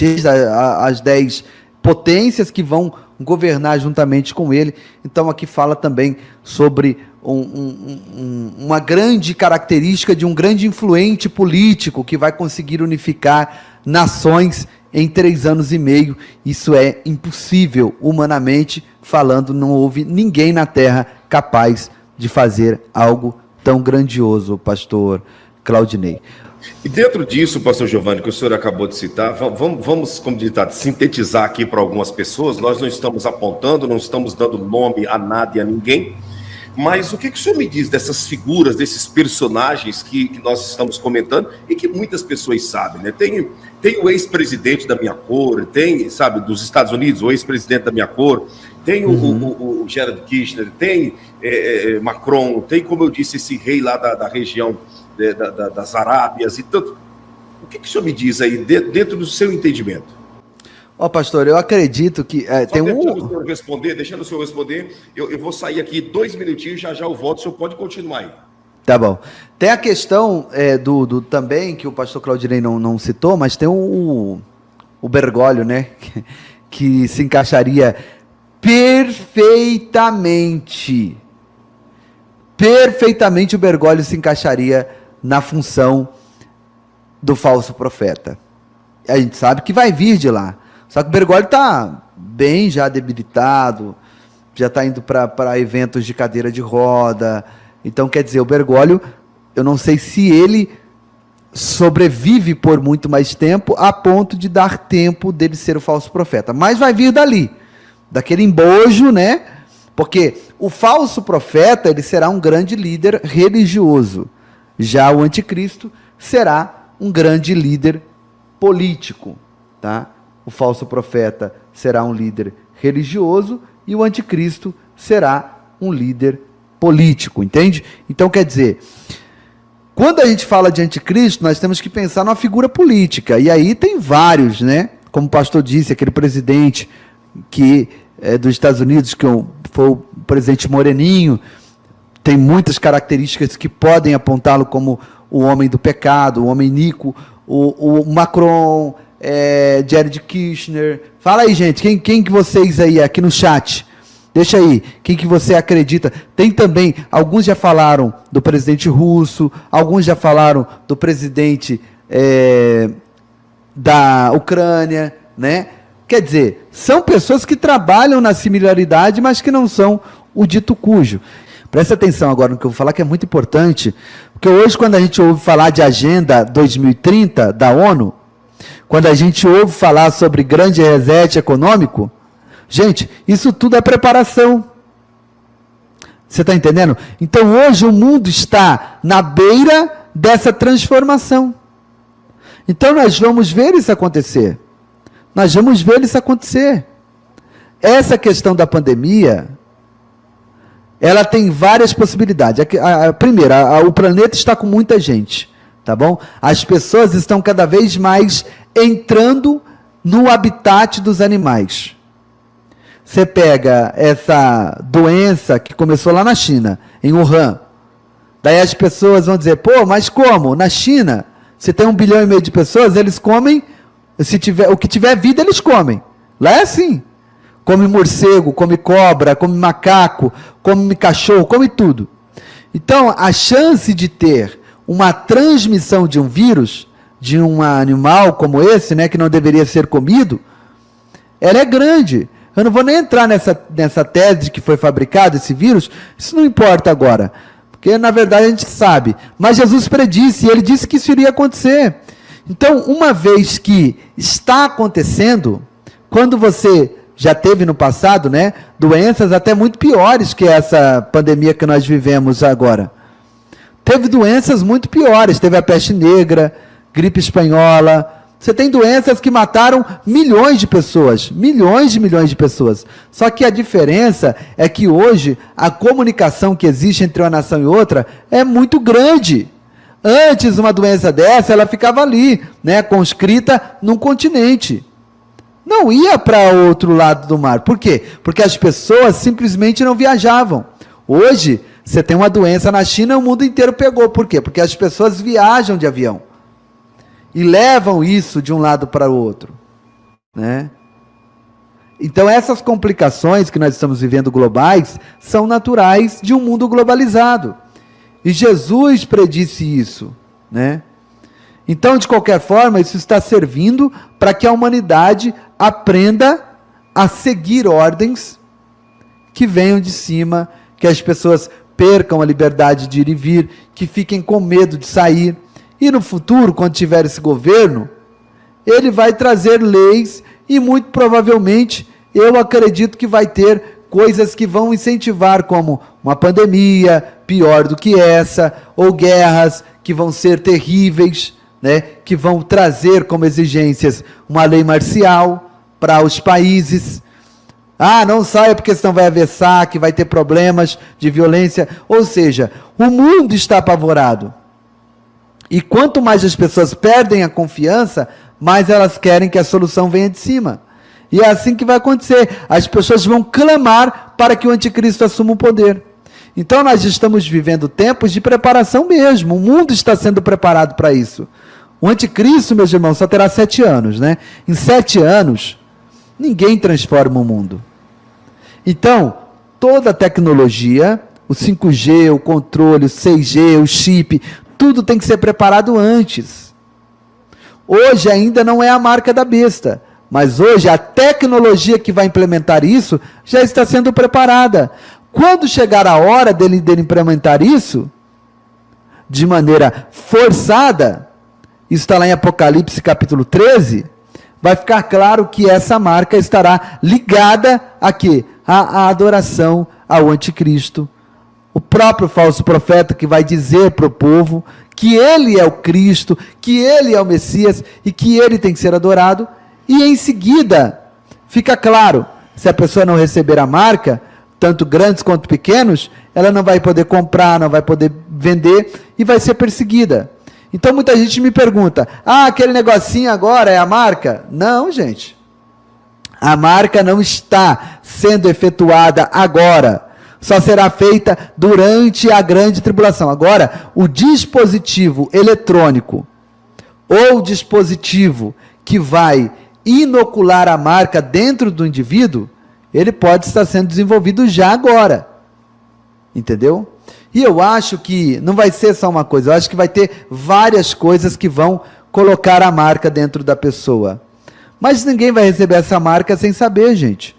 reis, às 10 potências que vão governar juntamente com ele. Então aqui fala também sobre uma grande característica de um grande influente político que vai conseguir unificar nações em 3 anos e meio. Isso é impossível, humanamente falando, não houve ninguém na Terra capaz de fazer algo tão grandioso, pastor Claudinei. E dentro disso, pastor Giovanni, que o senhor acabou de citar, vamos como ditado, sintetizar aqui para algumas pessoas. Nós não estamos apontando, não estamos dando nome a nada e a ninguém, mas o que o senhor me diz dessas figuras, desses personagens que nós estamos comentando e que muitas pessoas sabem, né? Tem o ex-presidente da minha cor, tem, sabe, dos Estados Unidos, o ex-presidente da minha cor, tem o Jared Kushner, tem Macron, tem, como eu disse, esse rei lá da região das Arábias e tanto. O que o senhor me diz aí, dentro do seu entendimento? Ó, pastor, eu acredito que tem deixando o senhor responder, eu vou sair aqui 2 minutinhos, já eu volto, o senhor pode continuar aí. Tá bom. Tem a questão do também, que o pastor Claudinei não citou, mas tem o Bergoglio, né? Que se encaixaria perfeitamente o Bergoglio se encaixaria na função do falso profeta. A gente sabe que vai vir de lá. Só que o Bergoglio está bem já debilitado, já está indo para eventos de cadeira de roda. Então, quer dizer, o Bergoglio, eu não sei se ele sobrevive por muito mais tempo, a ponto de dar tempo dele ser o falso profeta. Mas vai vir dali, daquele embojo, né? Porque o falso profeta, ele será um grande líder religioso. Já o anticristo será um grande líder político, tá? O falso profeta será um líder religioso e o anticristo será um líder político, entende? Então, quer dizer, quando a gente fala de anticristo, nós temos que pensar numa figura política, e aí tem vários, né? Como o pastor disse, aquele presidente que é dos Estados Unidos, que foi o presidente Moreninho, tem muitas características que podem apontá-lo como o homem do pecado, o homem iníquo, o Macron, Jared Kushner. Fala aí, gente, quem que vocês aí, aqui no chat, deixa aí, quem que você acredita? Tem também, alguns já falaram do presidente russo, alguns já falaram do presidente da Ucrânia, né? Quer dizer, são pessoas que trabalham na similaridade, mas que não são o dito cujo. Presta atenção agora no que eu vou falar, que é muito importante, porque hoje, quando a gente ouve falar de Agenda 2030 da ONU, quando a gente ouve falar sobre grande reset econômico, gente, isso tudo é preparação. Você está entendendo? Então, hoje o mundo está na beira dessa transformação. Então, nós vamos ver isso acontecer. Nós vamos ver isso acontecer. Essa questão da pandemia, ela tem várias possibilidades. Primeiro, o planeta está com muita gente, tá bom? As pessoas estão cada vez mais entrando no habitat dos animais. Você pega essa doença que começou lá na China, em Wuhan. Daí as pessoas vão dizer, pô, mas como? Na China, se tem 1,5 bilhão de pessoas, eles comem, o que tiver vida, eles comem. Lá é assim. Come morcego, come cobra, come macaco, come cachorro, come tudo. Então, a chance de ter uma transmissão de um vírus, de um animal como esse, né, que não deveria ser comido, ela é grande. Eu não vou nem entrar nessa tese de que foi fabricado esse vírus, isso não importa agora, porque na verdade a gente sabe. Mas Jesus predisse, e ele disse que isso iria acontecer. Então, uma vez que está acontecendo, quando você já teve no passado, né, doenças até muito piores que essa pandemia que nós vivemos agora. Teve doenças muito piores, teve a peste negra, gripe espanhola. Você tem doenças que mataram milhões de pessoas, milhões de pessoas. Só que a diferença é que hoje a comunicação que existe entre uma nação e outra é muito grande. Antes, uma doença dessa, ela ficava ali, né, conscrita num continente. Não ia para outro lado do mar. Por quê? Porque as pessoas simplesmente não viajavam. Hoje, você tem uma doença na China, o mundo inteiro pegou. Por quê? Porque as pessoas viajam de avião. E levam isso de um lado para o outro, né? Então, essas complicações que nós estamos vivendo globais são naturais de um mundo globalizado. E Jesus predisse isso, né? Então, de qualquer forma, isso está servindo para que a humanidade aprenda a seguir ordens que venham de cima, que as pessoas percam a liberdade de ir e vir, que fiquem com medo de sair. E no futuro, quando tiver esse governo, ele vai trazer leis e muito provavelmente, eu acredito que vai ter coisas que vão incentivar, como uma pandemia pior do que essa, ou guerras que vão ser terríveis, né, que vão trazer como exigências uma lei marcial para os países. Ah, não saia porque senão vai haver saque, vai ter problemas de violência. Ou seja, o mundo está apavorado. E quanto mais as pessoas perdem a confiança, mais elas querem que a solução venha de cima. E é assim que vai acontecer. As pessoas vão clamar para que o anticristo assuma o poder. Então nós estamos vivendo tempos de preparação mesmo. O mundo está sendo preparado para isso. O anticristo, meus irmãos, só terá 7 anos, né? Em 7 anos, ninguém transforma o mundo. Então, toda a tecnologia, o 5G, o controle, o 6G, o chip, tudo tem que ser preparado antes. Hoje ainda não é a marca da besta, mas hoje a tecnologia que vai implementar isso já está sendo preparada. Quando chegar a hora dele implementar isso, de maneira forçada, isso está lá em Apocalipse capítulo 13, vai ficar claro que essa marca estará ligada a quê? À adoração ao anticristo. O próprio falso profeta que vai dizer para o povo que ele é o Cristo, que ele é o Messias e que ele tem que ser adorado. E em seguida, fica claro, se a pessoa não receber a marca, tanto grandes quanto pequenos, ela não vai poder comprar, não vai poder vender e vai ser perseguida. Então muita gente me pergunta, aquele negocinho agora é a marca? Não, gente. A marca não está sendo efetuada agora. Só será feita durante a grande tribulação. Agora, o dispositivo eletrônico ou dispositivo que vai inocular a marca dentro do indivíduo, ele pode estar sendo desenvolvido já agora. Entendeu? E eu acho que não vai ser só uma coisa, eu acho que vai ter várias coisas que vão colocar a marca dentro da pessoa. Mas ninguém vai receber essa marca sem saber, gente.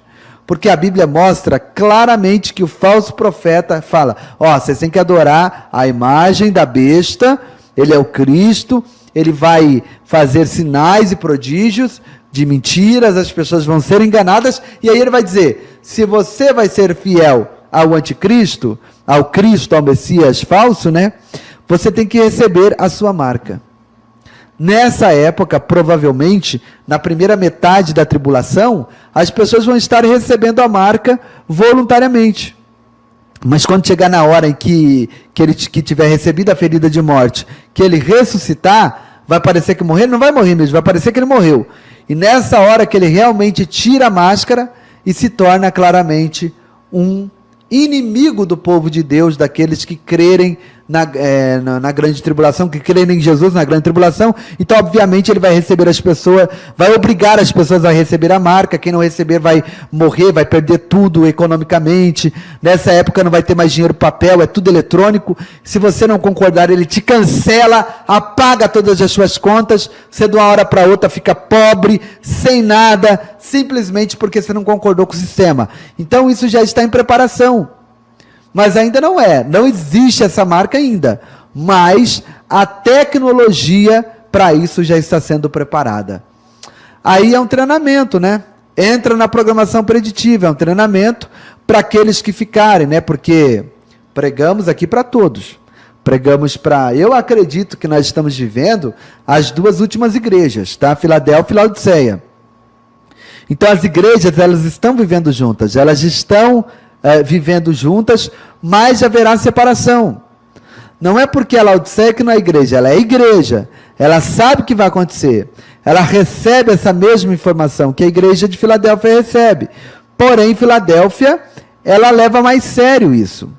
Porque a Bíblia mostra claramente que o falso profeta fala, vocês têm que adorar a imagem da besta, ele é o Cristo, ele vai fazer sinais e prodígios de mentiras, as pessoas vão ser enganadas, e aí ele vai dizer, se você vai ser fiel ao anticristo, ao Cristo, ao Messias falso, né? Você tem que receber a sua marca. Nessa época, provavelmente, na primeira metade da tribulação, as pessoas vão estar recebendo a marca voluntariamente. Mas quando chegar na hora em que ele tiver recebido a ferida de morte, que ele ressuscitar, vai parecer que morreu, ele não vai morrer mesmo, vai parecer que ele morreu. E nessa hora que ele realmente tira a máscara e se torna claramente um inimigo do povo de Deus, daqueles que crerem na grande tribulação, que crerem em Jesus na grande tribulação. Então, obviamente, ele vai receber as pessoas, vai obrigar as pessoas a receber a marca. Quem não receber vai morrer, vai perder tudo economicamente. Nessa época não vai ter mais dinheiro papel, é tudo eletrônico. Se você não concordar, ele te cancela, apaga todas as suas contas, você de uma hora para outra fica pobre, sem nada, simplesmente porque você não concordou com o sistema. Então isso já está em preparação. Mas ainda não existe essa marca ainda, mas a tecnologia para isso já está sendo preparada. Aí é um treinamento, né? Entra na programação preditiva, é um treinamento para aqueles que ficarem, né? Porque pregamos aqui para todos. Eu acredito que nós estamos vivendo as duas últimas igrejas, tá? Filadélfia e Laodiceia. Então as igrejas, elas estão vivendo juntas, elas estão vivendo juntas, mas haverá separação. Não é porque a Laodiceia que não é igreja, ela é igreja, ela sabe o que vai acontecer, ela recebe essa mesma informação que a igreja de Filadélfia recebe, porém Filadélfia, ela leva mais sério isso,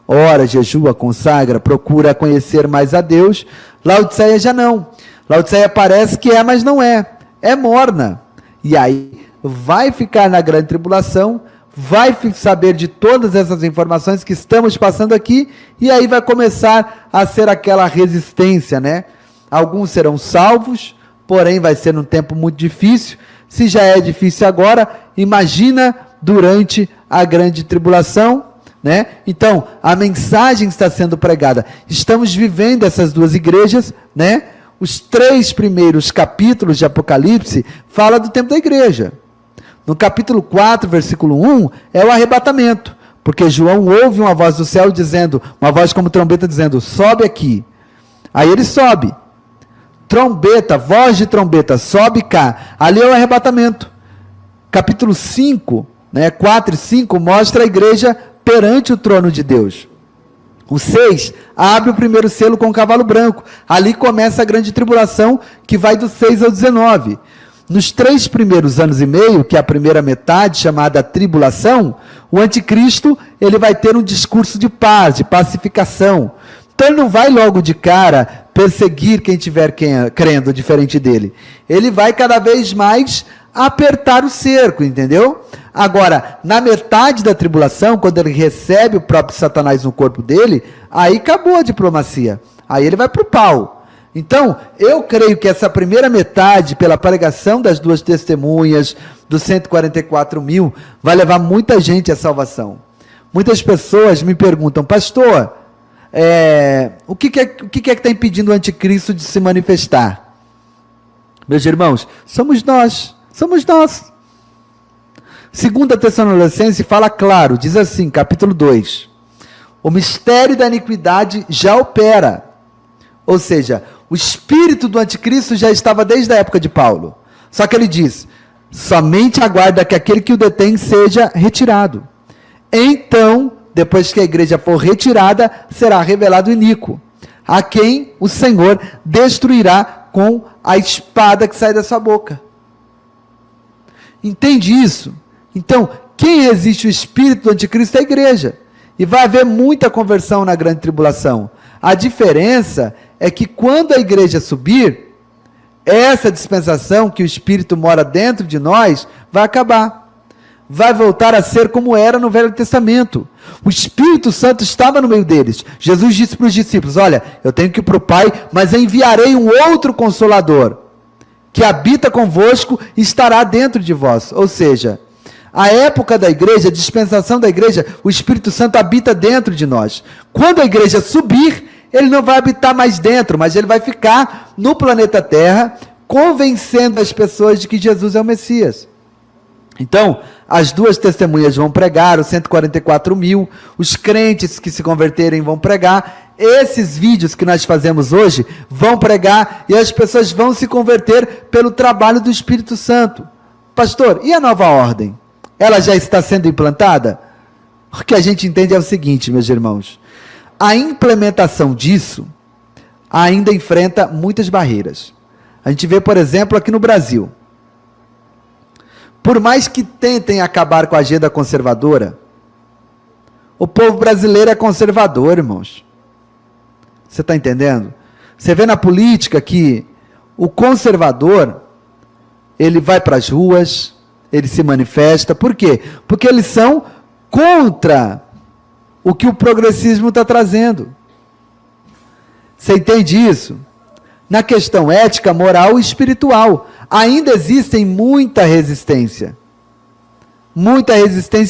ora, jejua, consagra, procura conhecer mais a Deus. Laodiceia já não, Laodiceia parece que é, mas não é morna, e aí vai ficar na grande tribulação, vai saber de todas essas informações que estamos passando aqui, e aí vai começar a ser aquela resistência, né? Alguns serão salvos, porém vai ser um tempo muito difícil. Se já é difícil agora, imagina durante a grande tribulação, né? Então, a mensagem está sendo pregada. Estamos vivendo essas duas igrejas, né? Os 3 primeiros capítulos de Apocalipse falam do tempo da igreja. No capítulo 4, versículo 1, é o arrebatamento, porque João ouve uma voz do céu dizendo, uma voz como trombeta dizendo, sobe aqui. Aí ele sobe. Trombeta, voz de trombeta, sobe cá. Ali é o arrebatamento. Capítulo 5, 4 e 5, mostra a igreja perante o trono de Deus. O 6 abre o primeiro selo com o cavalo branco. Ali começa a grande tribulação, que vai do 6 ao 19. Nos 3 primeiros anos e meio, que é a primeira metade, chamada tribulação, o anticristo ele vai ter um discurso de paz, de pacificação. Então ele não vai logo de cara perseguir quem estiver crendo diferente dele. Ele vai cada vez mais apertar o cerco, entendeu? Agora, na metade da tribulação, quando ele recebe o próprio Satanás no corpo dele, aí acabou a diplomacia. Aí ele vai para o pau. Então, eu creio que essa primeira metade, pela pregação das 2 testemunhas, dos 144 mil, vai levar muita gente à salvação. Muitas pessoas me perguntam, pastor, o que é que está impedindo o anticristo de se manifestar? Meus irmãos, somos nós. 2 Tessalonicenses fala claro, diz assim, capítulo 2, o mistério da iniquidade já opera, ou seja, o espírito do anticristo já estava desde a época de Paulo. Só que ele diz, somente aguarda que aquele que o detém seja retirado. Então, depois que a igreja for retirada, será revelado o iníquo, a quem o Senhor destruirá com a espada que sai da sua boca. Entende isso? Então, quem resiste o espírito do anticristo é a igreja. E vai haver muita conversão na grande tribulação. A diferença é que quando a igreja subir, essa dispensação que o Espírito mora dentro de nós, vai acabar. Vai voltar a ser como era no Velho Testamento. O Espírito Santo estava no meio deles. Jesus disse para os discípulos: olha, eu tenho que ir para o Pai, mas enviarei um outro Consolador, que habita convosco e estará dentro de vós. Ou seja, a época da igreja, a dispensação da igreja, o Espírito Santo habita dentro de nós. Quando a igreja subir, ele não vai habitar mais dentro, mas ele vai ficar no planeta Terra, convencendo as pessoas de que Jesus é o Messias. Então, as duas testemunhas vão pregar, os 144 mil, os crentes que se converterem vão pregar, esses vídeos que nós fazemos hoje vão pregar e as pessoas vão se converter pelo trabalho do Espírito Santo. Pastor, e a nova ordem? Ela já está sendo implantada? O que a gente entende é o seguinte, meus irmãos, a implementação disso ainda enfrenta muitas barreiras. A gente vê, por exemplo, aqui no Brasil, por mais que tentem acabar com a agenda conservadora, o povo brasileiro é conservador, irmãos. Você está entendendo? Você vê na política que o conservador, ele vai para as ruas, ele se manifesta. Por quê? Porque eles são contra o que o progressismo está trazendo. Você entende isso? Na questão ética, moral e espiritual, ainda existem muita resistência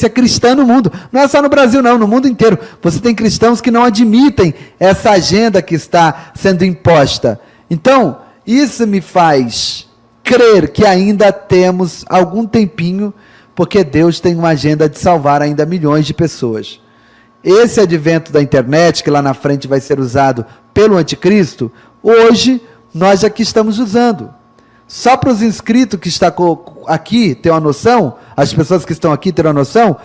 cristã no mundo. Não é só no Brasil não, no mundo inteiro. Você tem cristãos que não admitem essa agenda que está sendo imposta. Então, isso me faz crer que ainda temos algum tempinho, porque Deus tem uma agenda de salvar ainda milhões de pessoas. Esse advento da internet, que lá na frente vai ser usado pelo anticristo, hoje nós aqui estamos usando. Só para os inscritos que estão aqui ter uma noção, as pessoas que estão aqui ter uma noção,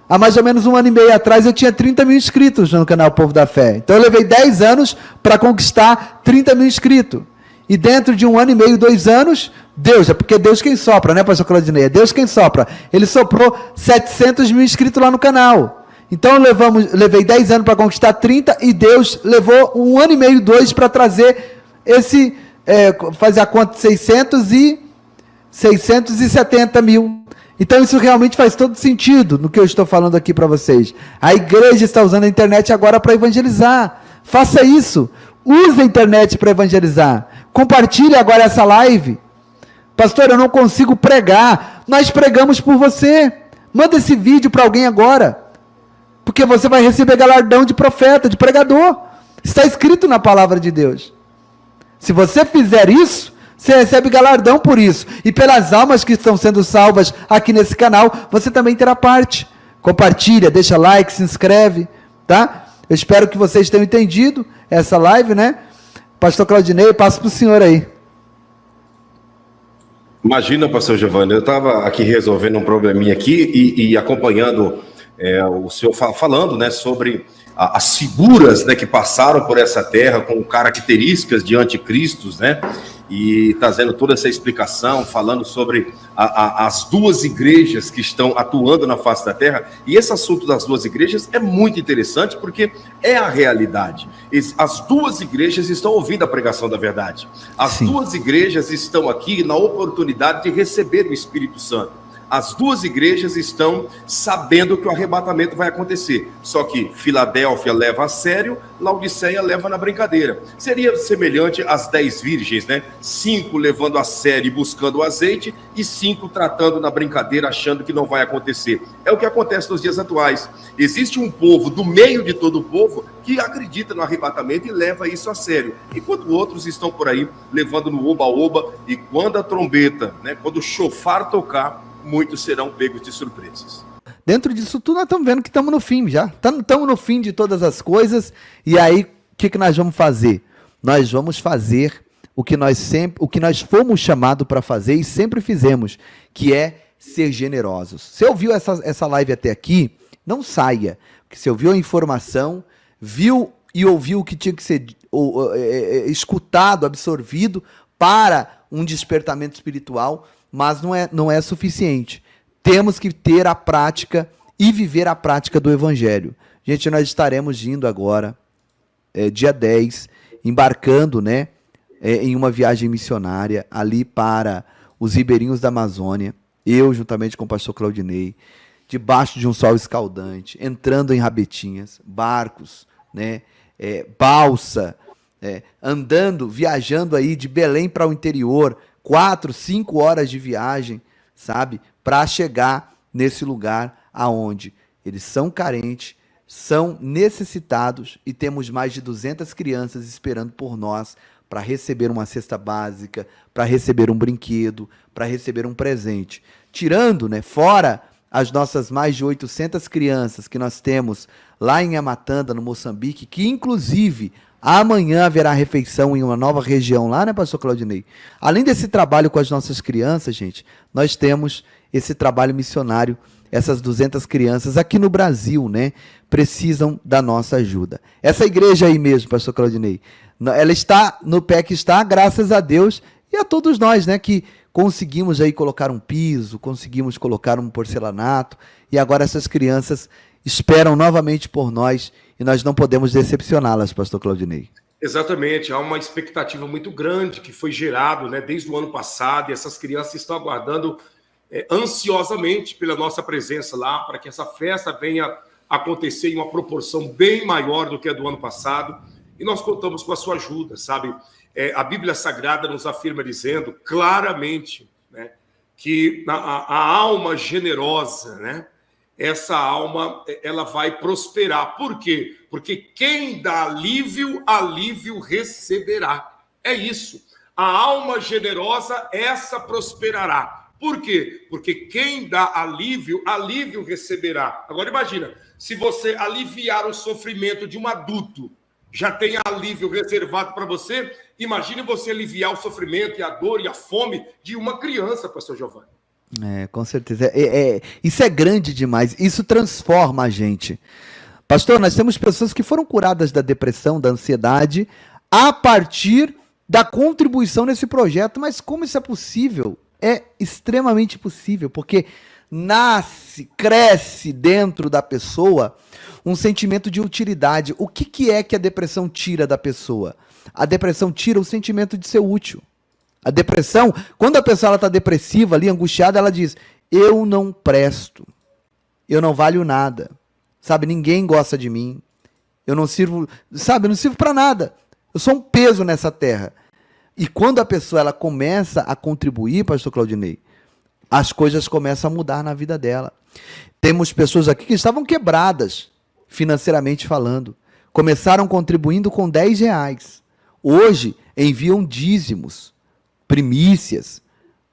há mais ou menos 1 ano e meio atrás eu tinha 30 mil inscritos no canal Povo da Fé. Então eu levei 10 anos para conquistar 30 mil inscritos. E dentro de 1 ano e meio, 2 anos, Deus, é porque é Deus quem sopra, né, pastor Claudinei? É Deus quem sopra. Ele soprou 700 mil inscritos lá no canal. Então levei 10 anos para conquistar 30 e Deus levou 1 ano e meio, 2 para trazer esse, fazer a conta de 670 mil. Então isso realmente faz todo sentido no que eu estou falando aqui para vocês. A igreja está usando a internet agora para evangelizar. Faça isso. Use a internet para evangelizar. Compartilhe agora essa live. Pastor, eu não consigo pregar. Nós pregamos por você. Manda esse vídeo para alguém agora. Porque você vai receber galardão de profeta, de pregador. Está escrito na palavra de Deus. Se você fizer isso, você recebe galardão por isso. E pelas almas que estão sendo salvas aqui nesse canal, você também terá parte. Compartilha, deixa like, se inscreve, tá? Eu espero que vocês tenham entendido essa live, né? Pastor Claudinei, passo para o senhor aí. Imagina, pastor Giovanni, eu estava aqui resolvendo um probleminha aqui e acompanhando o senhor falando, né, sobre as figuras, né, que passaram por essa terra com características de anticristos, né, e trazendo toda essa explicação, falando sobre as duas igrejas que estão atuando na face da terra. E esse assunto das duas igrejas é muito interessante porque é a realidade. As duas igrejas estão ouvindo a pregação da verdade. As duas igrejas estão aqui na oportunidade de receber o Espírito Santo. As duas igrejas estão sabendo que o arrebatamento vai acontecer. Só que Filadélfia leva a sério, Laodiceia leva na brincadeira. Seria semelhante às 10 virgens, né? 5 levando a sério e buscando o azeite, e 5 tratando na brincadeira, achando que não vai acontecer. É o que acontece nos dias atuais. Existe um povo, do meio de todo o povo, que acredita no arrebatamento e leva isso a sério. Enquanto outros estão por aí, levando no oba-oba, e quando a trombeta, né, quando o chofar tocar, muitos serão pegos de surpresas. Dentro disso tudo, nós estamos vendo que estamos no fim já. Estamos no fim de todas as coisas. E aí, o que nós vamos fazer? Nós vamos fazer o que nós fomos chamados para fazer e sempre fizemos, que é ser generosos. Se ouviu essa live até aqui, não saia. Porque se ouviu a informação, viu e ouviu o que tinha que ser escutado, absorvido para um despertamento espiritual, mas não é suficiente. Temos que ter a prática e viver a prática do Evangelho. Gente, nós estaremos indo agora, dia 10, embarcando, né, em uma viagem missionária ali para os ribeirinhos da Amazônia. Eu, juntamente com o pastor Claudinei, debaixo de um sol escaldante, entrando em rabetinhas, barcos, né, balsa, andando, viajando aí de Belém para o interior, 4, 5 horas de viagem, sabe, para chegar nesse lugar aonde eles são carentes, são necessitados e temos mais de 200 crianças esperando por nós para receber uma cesta básica, para receber um brinquedo, para receber um presente. Tirando, né, fora as nossas mais de 800 crianças que nós temos lá em Amatanda, no Moçambique, que inclusive amanhã haverá refeição em uma nova região lá, né, pastor Claudinei? Além desse trabalho com as nossas crianças, gente, nós temos esse trabalho missionário. Essas 200 crianças aqui no Brasil, né, precisam da nossa ajuda. Essa igreja aí mesmo, pastor Claudinei, ela está no pé que está, graças a Deus e a todos nós, né, que conseguimos aí colocar um piso, conseguimos colocar um porcelanato, e agora essas crianças esperam novamente por nós e nós não podemos decepcioná-las, pastor Claudinei. Exatamente, há uma expectativa muito grande que foi gerado, né, desde o ano passado, e essas crianças estão aguardando ansiosamente pela nossa presença lá, para que essa festa venha acontecer em uma proporção bem maior do que a do ano passado, e nós contamos com a sua ajuda, sabe? A Bíblia Sagrada nos afirma dizendo claramente, né, que a alma generosa, né, essa alma, ela vai prosperar. Por quê? Porque quem dá alívio, alívio receberá. É isso. A alma generosa, essa prosperará. Por quê? Porque quem dá alívio, alívio receberá. Agora imagina, se você aliviar o sofrimento de um adulto, já tem alívio reservado para você, imagine você aliviar o sofrimento e a dor e a fome de uma criança, pastor Giovanni. Com certeza. Isso é grande demais, isso transforma a gente. Pastor, nós temos pessoas que foram curadas da depressão, da ansiedade, a partir da contribuição nesse projeto, mas como isso é possível? É extremamente possível, porque nasce, cresce dentro da pessoa um sentimento de utilidade. O que é que a depressão tira da pessoa? A depressão tira o sentimento de ser útil. A depressão, quando a pessoa está depressiva, ali, angustiada, ela diz, eu não presto, eu não valho nada, sabe, ninguém gosta de mim, eu não sirvo, sabe, eu não sirvo para nada, eu sou um peso nessa terra. E quando a pessoa ela começa a contribuir, pastor Claudinei, as coisas começam a mudar na vida dela. Temos pessoas aqui que estavam quebradas, financeiramente falando. Começaram contribuindo com R$10. Hoje enviam dízimos, primícias,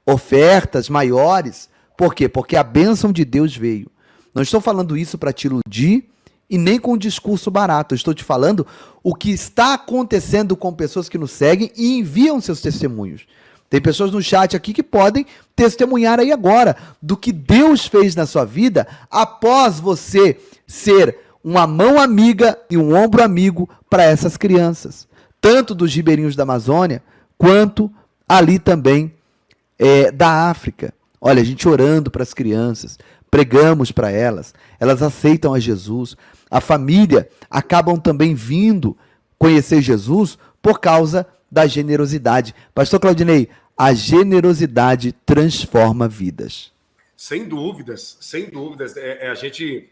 ofertas maiores. Por quê? Porque a bênção de Deus veio. Não estou falando isso para te iludir, e nem com um discurso barato. Eu estou te falando o que está acontecendo com pessoas que nos seguem e enviam seus testemunhos. Tem pessoas no chat aqui que podem testemunhar aí agora do que Deus fez na sua vida após você ser uma mão amiga e um ombro amigo para essas crianças. Tanto dos ribeirinhos da Amazônia, quanto ali também da África. Olha, a gente orando para as crianças, pregamos para elas, elas aceitam a Jesus, a família acabam também vindo conhecer Jesus por causa da generosidade. Pastor Claudinei, a generosidade transforma vidas. Sem dúvidas, sem dúvidas. A gente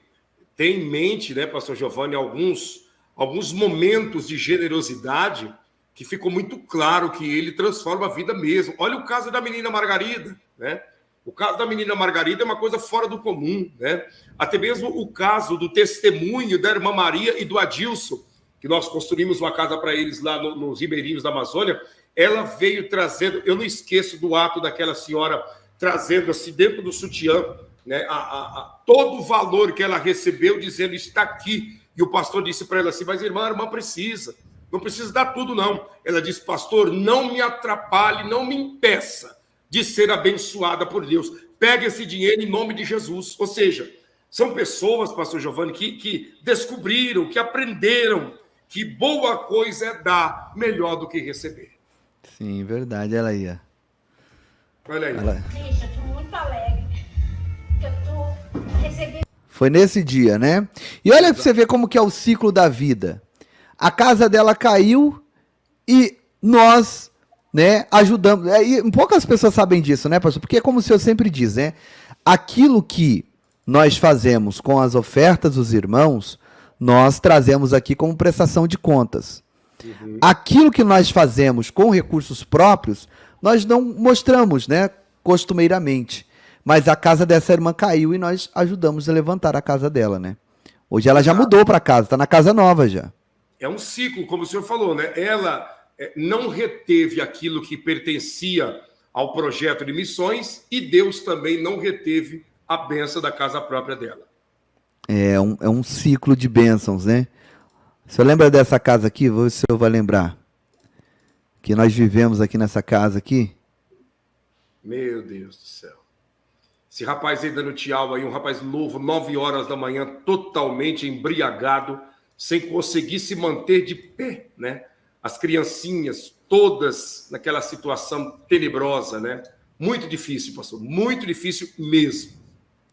tem em mente, né, pastor Giovanni, alguns momentos de generosidade que ficou muito claro que ele transforma a vida mesmo. Olha o caso da menina Margarida, né? O caso da menina Margarida é uma coisa fora do comum, né? Até mesmo o caso do testemunho da irmã Maria e do Adilson, que nós construímos uma casa para eles lá nos ribeirinhos da Amazônia, ela veio trazendo, eu não esqueço do ato daquela senhora trazendo assim dentro do sutiã, né, todo o valor que ela recebeu, dizendo, está aqui. E o pastor disse para ela assim, mas irmã, a irmã precisa, não precisa dar tudo não. Ela disse, pastor, não me atrapalhe, não me impeça de ser abençoada por Deus. Pega esse dinheiro em nome de Jesus. Ou seja, são pessoas, pastor Giovanni, que descobriram, que aprenderam que boa coisa é dar melhor do que receber. Sim, verdade. Ela aí. Olha aí. Gente, eu tô muito alegre. Eu tô recebendo. Foi nesse dia, né? E olha pra você ver como que é o ciclo da vida. A casa dela caiu e nós, né, ajudamos. E poucas pessoas sabem disso, né, pastor? Porque é como o senhor sempre diz, né? Aquilo que nós fazemos com as ofertas dos irmãos, nós trazemos aqui como prestação de contas. Aquilo que nós fazemos com recursos próprios, nós não mostramos, né, costumeiramente. Mas a casa dessa irmã caiu e nós ajudamos a levantar a casa dela, né? Hoje ela já mudou para casa, está na casa nova já. É um ciclo, como o senhor falou, né? Ela não reteve aquilo que pertencia ao projeto de missões e Deus também não reteve a bênção da casa própria dela. É um ciclo de bênçãos, né? O senhor lembra dessa casa aqui? Vou ver se o senhor vai lembrar. Que nós vivemos aqui nessa casa aqui. Meu Deus do céu. Esse rapaz aí dando tchau aí, um rapaz novo, 9 horas da manhã, totalmente embriagado, sem conseguir se manter de pé, né? As criancinhas todas naquela situação tenebrosa, né? Muito difícil, pastor, muito difícil mesmo.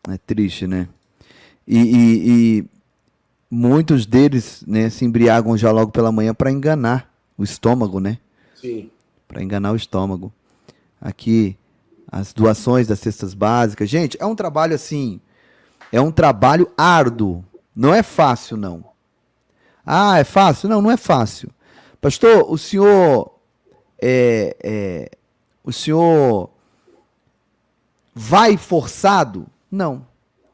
É triste, né? E muitos deles, né, se embriagam já logo pela manhã para enganar o estômago, né? Sim. Para enganar o estômago. Aqui, as doações das cestas básicas. Gente, é um trabalho assim, é um trabalho árduo. Não é fácil, não. Ah, é fácil? Não, não é fácil. Pastor, o senhor vai forçado? Não.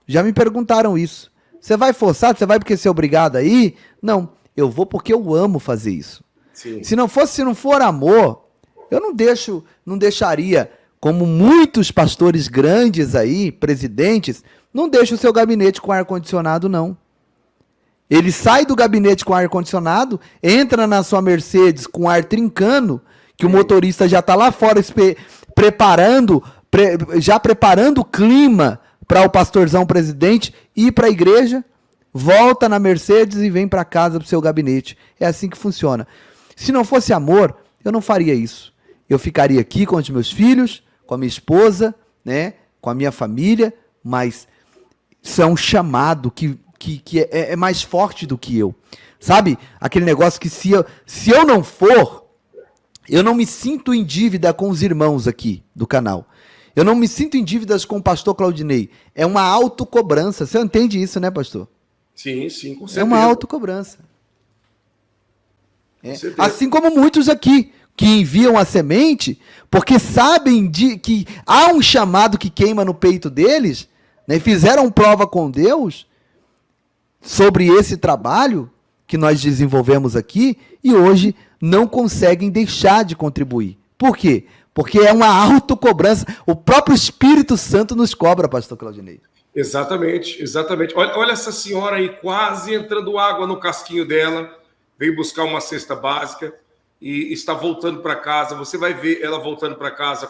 Já me perguntaram isso. Você vai forçado? Você vai porque você é obrigado a ir? Não. Eu vou porque eu amo fazer isso. Sim. Se não for amor, eu não deixaria, como muitos pastores grandes aí, presidentes, não deixa o seu gabinete com ar-condicionado, não. Ele sai do gabinete com ar-condicionado, entra na sua Mercedes com ar trincando, que o motorista já está lá fora preparando o clima para o pastorzão presidente ir para a igreja, volta na Mercedes e vem para casa para o seu gabinete. É assim que funciona. Se não fosse amor, eu não faria isso. Eu ficaria aqui com os meus filhos, com a minha esposa, né, com a minha família, mas isso é um chamado que é mais forte do que eu. Sabe? Aquele negócio que se eu não for, eu não me sinto em dívida com os irmãos aqui do canal. Eu não me sinto em dívidas com o pastor Claudinei. É uma autocobrança. Você entende isso, né, pastor? Sim, sim, com certeza. É uma autocobrança. Com certeza. Assim como muitos aqui, que enviam a semente, porque sabem que há um chamado que queima no peito deles, né, fizeram prova com Deus sobre esse trabalho que nós desenvolvemos aqui, e hoje não conseguem deixar de contribuir. Por quê? Porque é uma autocobrança. O próprio Espírito Santo nos cobra, pastor Claudinei. Exatamente, exatamente. Olha essa senhora aí quase entrando água no casquinho dela, veio buscar uma cesta básica e está voltando para casa. Você vai ver ela voltando para casa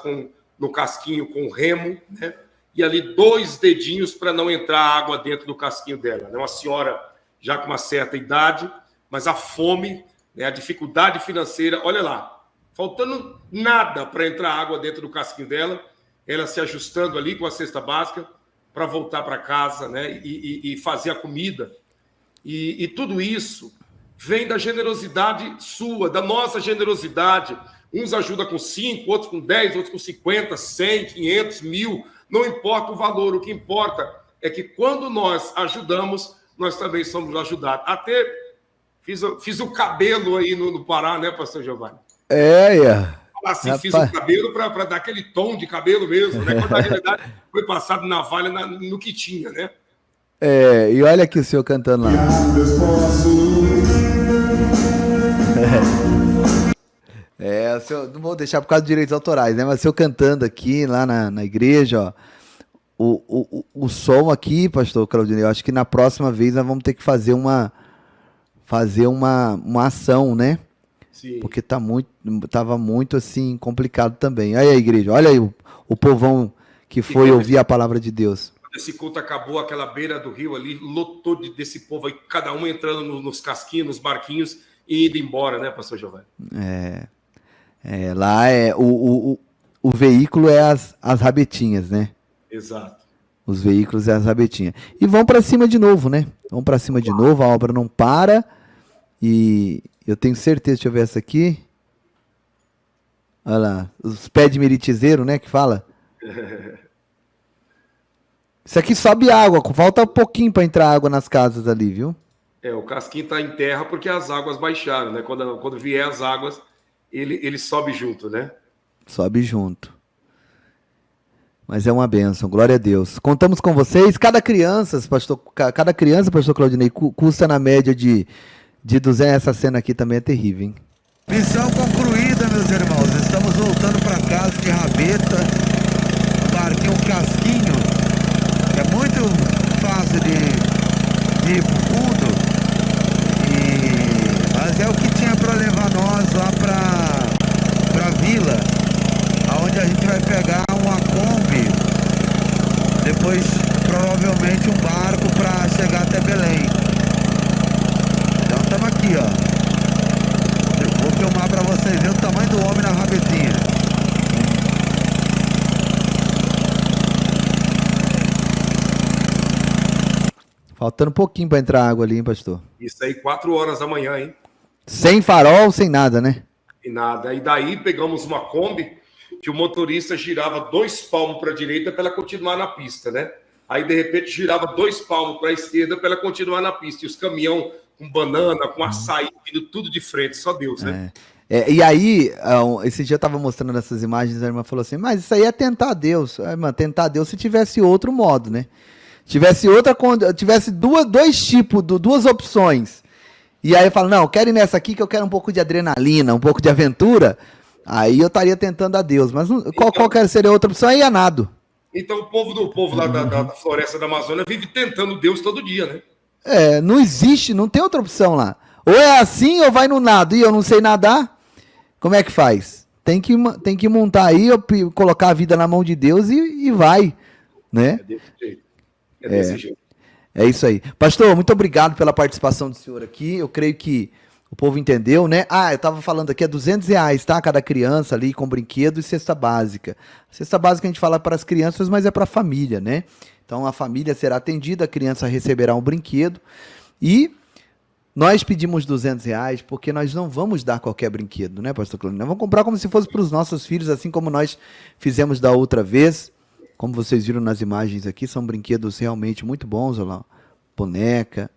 no casquinho com remo, né? E ali 2 dedinhos para não entrar água dentro do casquinho dela. É uma senhora já com uma certa idade, mas a fome, né, a dificuldade financeira, olha lá, faltando nada para entrar água dentro do casquinho dela, ela se ajustando ali com a cesta básica para voltar para casa, né, e fazer a comida. E tudo isso vem da generosidade sua, da nossa generosidade. Uns ajudam com 5, outros com 10, outros com 50, 100, 500, 1000. Não importa o valor, o que importa é que quando nós ajudamos, nós também somos ajudados. Até fiz o cabelo aí no Pará, né, pastor Giovanni? Assim, fiz o cabelo para dar aquele tom de cabelo mesmo, né? Quando na realidade foi passado na valha no que tinha, né? E olha aqui o senhor cantando lá. O senhor, não vou deixar por causa dos direitos autorais, né? Mas o senhor cantando aqui, lá na igreja, ó. O som aqui, pastor Claudinei, eu acho que na próxima vez nós vamos ter que fazer uma ação, né? Sim. Porque tava muito assim complicado também. Aí a igreja, olha aí o povão que foi ouvir a palavra de Deus. Esse culto acabou, aquela beira do rio ali, lotou desse povo aí, cada um entrando nos casquinhos, nos barquinhos e indo embora, né, pastor Giovanni? Lá o veículo é as rabetinhas, né? Exato. Os veículos é as rabetinhas. E vão para cima de novo, né? Vão para cima de novo, a obra não para. E eu tenho certeza, deixa eu ver essa aqui. Olha lá, os pés de meritizeiro, né, que fala. Isso aqui sobe água, falta um pouquinho para entrar água nas casas ali, viu? O casquinho está em terra porque as águas baixaram, né? Quando vier as águas, ele sobe junto, né? Sobe junto. Mas é uma bênção, glória a Deus. Contamos com vocês. Cada criança, pastor Claudinei, custa na média de 200. Essa cena aqui também é terrível, hein? Missão concluída, meus irmãos. Estamos voltando para casa de rabeta. Barquinho casquinho. É muito fácil de ir pro fundo. Mas é o que tinha para levar nós lá para vila, aonde a gente vai pegar uma Kombi, depois provavelmente um barco para chegar até Belém. Então estamos aqui, ó. Eu vou filmar para vocês verem o tamanho do homem na rabetinha. Faltando um pouquinho para entrar água ali, hein, pastor? Isso aí, 4 horas da manhã, hein? Sem farol, sem nada, né? E nada. E daí pegamos uma Kombi que o motorista girava 2 palmos para a direita para ela continuar na pista, né? Aí, de repente, girava 2 palmos para a esquerda para ela continuar na pista. E os caminhão com banana, com açaí, vindo tudo de frente, só Deus, né? E aí, esse dia eu tava mostrando essas imagens, a irmã falou assim, mas isso aí é tentar Deus. Irmã, tentar Deus se tivesse outro modo, né? Tivesse dois tipos, duas opções. E aí eu falo, não, eu quero ir nessa aqui que eu quero um pouco de adrenalina, um pouco de aventura. Aí eu estaria tentando a Deus. Mas qual seria a outra opção? Aí é nado. Então o povo lá da floresta da Amazônia vive tentando Deus todo dia, né? Não existe, não tem outra opção lá. Ou é assim ou vai no nado. E eu não sei nadar, como é que faz? Tem que montar aí, colocar a vida na mão de Deus e vai, né? É desse jeito. Desse jeito. É isso aí. Pastor, muito obrigado pela participação do senhor aqui. Eu creio que o povo entendeu, né? Eu tava falando aqui, é R$200, tá? Cada criança ali com brinquedo e cesta básica. A cesta básica a gente fala para as crianças, mas é para a família, né? Então a família será atendida, a criança receberá um brinquedo e nós pedimos R$200 porque nós não vamos dar qualquer brinquedo, né, pastor Claudinei? Nós vamos comprar como se fosse para os nossos filhos, assim como nós fizemos da outra vez. Como vocês viram nas imagens aqui, são brinquedos realmente muito bons, olha lá, boneca,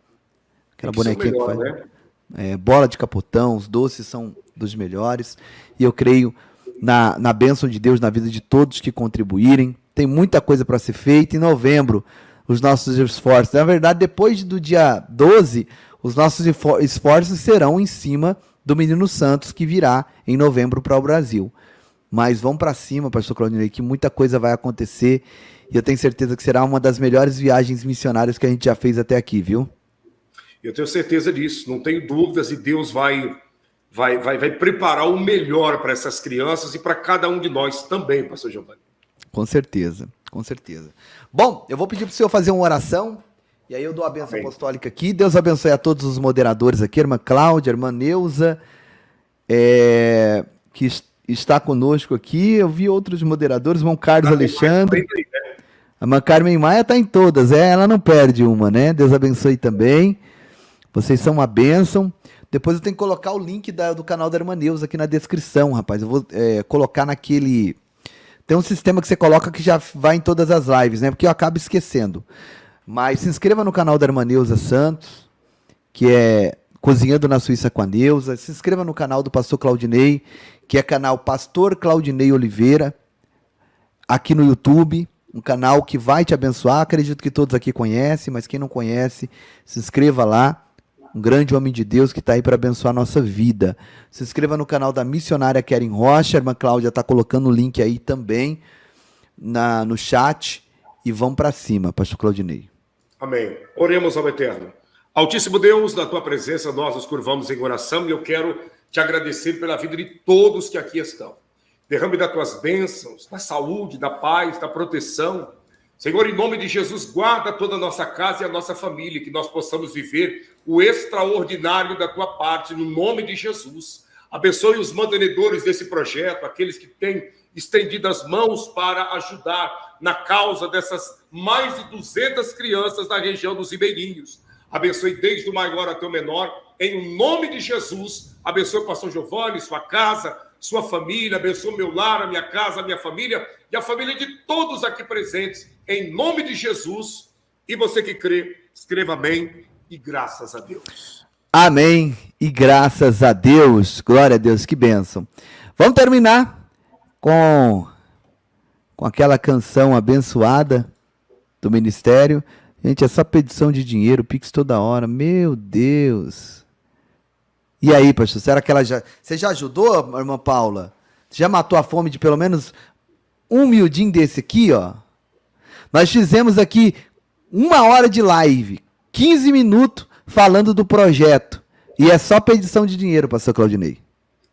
aquela bonequinha que faz, né? Bola de capotão, os doces são dos melhores, e eu creio na bênção de Deus na vida de todos que contribuírem. Tem muita coisa para ser feita. Em novembro, os nossos esforços, na verdade, depois do dia 12, os nossos esforços serão em cima do Menino Santos, que virá em novembro para o Brasil. Mas vamos para cima, pastor Claudinei, que muita coisa vai acontecer e eu tenho certeza que será uma das melhores viagens missionárias que a gente já fez até aqui, viu? Eu tenho certeza disso, não tenho dúvidas, e Deus vai preparar o melhor para essas crianças e para cada um de nós também, pastor Giovanni. Com certeza, com certeza. Bom, eu vou pedir para o senhor fazer uma oração e aí eu dou a bênção apostólica aqui. Deus abençoe a todos os moderadores aqui, a irmã Cláudia, a irmã Neuza, que está conosco aqui. Eu vi outros moderadores, irmão Carlos Alexandre. A irmã Carmen Maia está em todas, ela não perde uma, né? Deus abençoe também. Vocês são uma bênção. Depois eu tenho que colocar o link do canal da irmã Neuza aqui na descrição, rapaz. Eu vou colocar naquele... Tem um sistema que você coloca que já vai em todas as lives, né? Porque eu acabo esquecendo. Mas se inscreva no canal da irmã Neuza Santos, que é Cozinhando na Suíça com a Neuza. Se inscreva no canal do pastor Claudinei, que é canal Pastor Claudinei Oliveira, aqui no YouTube, um canal que vai te abençoar. Acredito que todos aqui conhecem, mas quem não conhece, se inscreva lá. Um grande homem de Deus que está aí para abençoar a nossa vida. Se inscreva no canal da missionária Keren Rocha, a irmã Cláudia está colocando o link aí também no chat. E vamos para cima, pastor Claudinei. Amém. Oremos ao Eterno. Altíssimo Deus, na tua presença nós nos curvamos em oração e eu quero te agradecer pela vida de todos que aqui estão. Derrame das tuas bênçãos, da saúde, da paz, da proteção. Senhor, em nome de Jesus, guarda toda a nossa casa e a nossa família, que nós possamos viver o extraordinário da tua parte, no nome de Jesus. Abençoe os mantenedores desse projeto, aqueles que têm estendido as mãos para ajudar na causa dessas mais de 200 crianças da região dos Ribeirinhos. Abençoe desde o maior até o menor, em nome de Jesus. Abençoe o pastor Giovanni, sua casa, sua família. Abençoe meu lar, a minha casa, a minha família e a família de todos aqui presentes em nome de Jesus. E você que crê, escreva amém e graças a Deus. Amém e graças a Deus. Glória a Deus, que bênção. Vamos terminar com aquela canção abençoada do ministério. Gente, essa petição de dinheiro, Pix toda hora, meu Deus. E aí, pastor, será que você já ajudou, irmã Paula? Você já matou a fome de pelo menos um miudinho desse aqui, ó? Nós fizemos aqui 1 hora de live, 15 minutos falando do projeto. E é só petição de dinheiro, pastor Claudinei.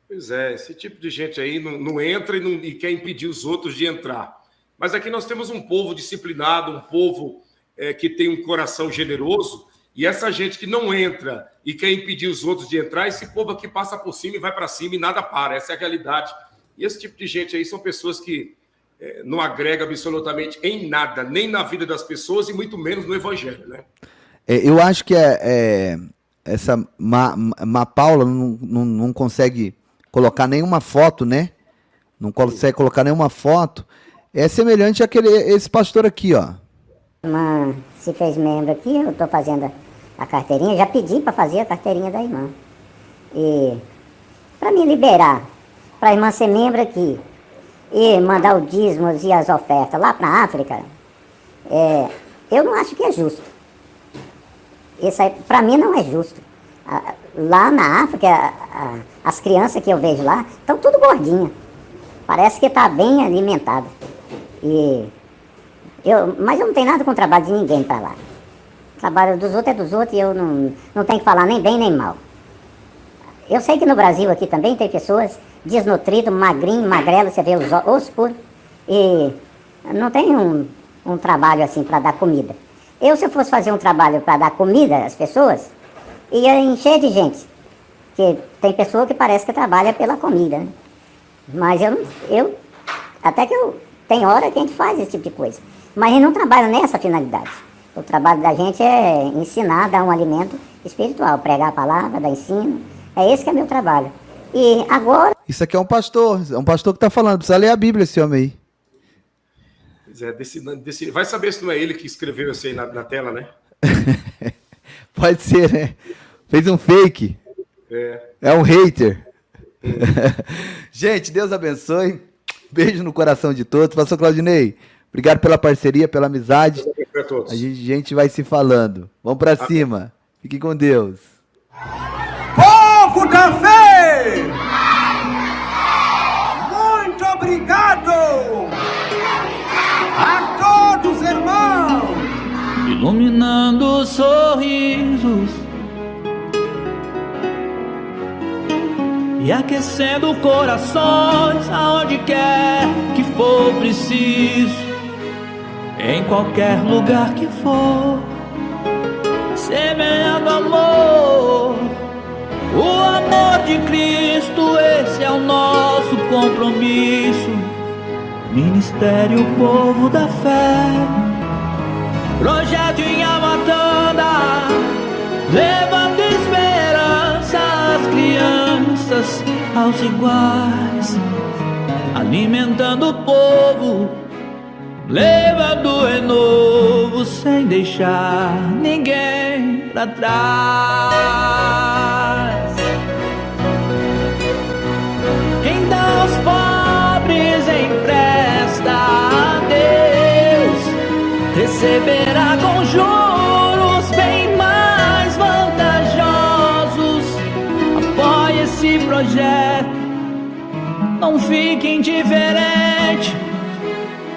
Pois é, esse tipo de gente aí não entra e quer impedir os outros de entrar. Mas aqui nós temos um povo disciplinado, um povo que tem um coração generoso, e essa gente que não entra e quer impedir os outros de entrar, esse povo aqui passa por cima e vai para cima e nada para. Essa é a realidade. E esse tipo de gente aí são pessoas que não agrega absolutamente em nada, nem na vida das pessoas e muito menos no evangelho, né? Eu acho que essa Paula não consegue colocar nenhuma foto, né? Não consegue colocar nenhuma foto. É semelhante esse pastor aqui, ó. Irmã se fez membro aqui, eu estou fazendo a carteirinha, já pedi para fazer a carteirinha da irmã. E para me liberar, para a irmã ser membro aqui e mandar o dízimos e as ofertas lá para a África, eu não acho que é justo. Isso aí, para mim, não é justo. Lá na África, as crianças que eu vejo lá estão tudo gordinhas. Parece que está bem alimentada. Mas eu não tenho nada com o trabalho de ninguém para lá. O trabalho dos outros é dos outros e eu não tenho que falar nem bem nem mal. Eu sei que no Brasil aqui também tem pessoas desnutridas, magrinhas, magrelas, você vê os ossos puros, e não tem um trabalho assim para dar comida. Se eu fosse fazer um trabalho para dar comida às pessoas, ia encher de gente. Porque tem pessoa que parece que trabalha pela comida, né? Mas tem hora que a gente faz esse tipo de coisa. Mas a gente não trabalha nessa finalidade. O trabalho da gente é ensinar, dar um alimento espiritual, pregar a palavra, dar ensino. É esse que é meu trabalho. E agora... Isso aqui é um pastor que está falando. Precisa ler a Bíblia, esse homem aí. Pois é, vai saber se não é ele que escreveu isso aí na tela, né? Pode ser, né? Fez um fake. É um hater. Gente, Deus abençoe. Beijo no coração de todos. Pastor Claudinei, obrigado pela parceria, pela amizade. A gente vai se falando. Vamos para cima. Fique com Deus. Povo da fé! Muito obrigado a todos, irmãos! Iluminando sorrisos e aquecendo corações aonde quer que for preciso, em qualquer lugar que for, semeando amor, o amor de Cristo, esse é o nosso compromisso. Ministério Povo da Fé, projeto em Amatanda, levando esperança às crianças, aos iguais, alimentando o povo, levando renovo sem deixar ninguém pra trás. Quem dá aos pobres empresta a Deus, receberá com juros bem mais vantajosos. Apoie esse projeto, não fique indiferente.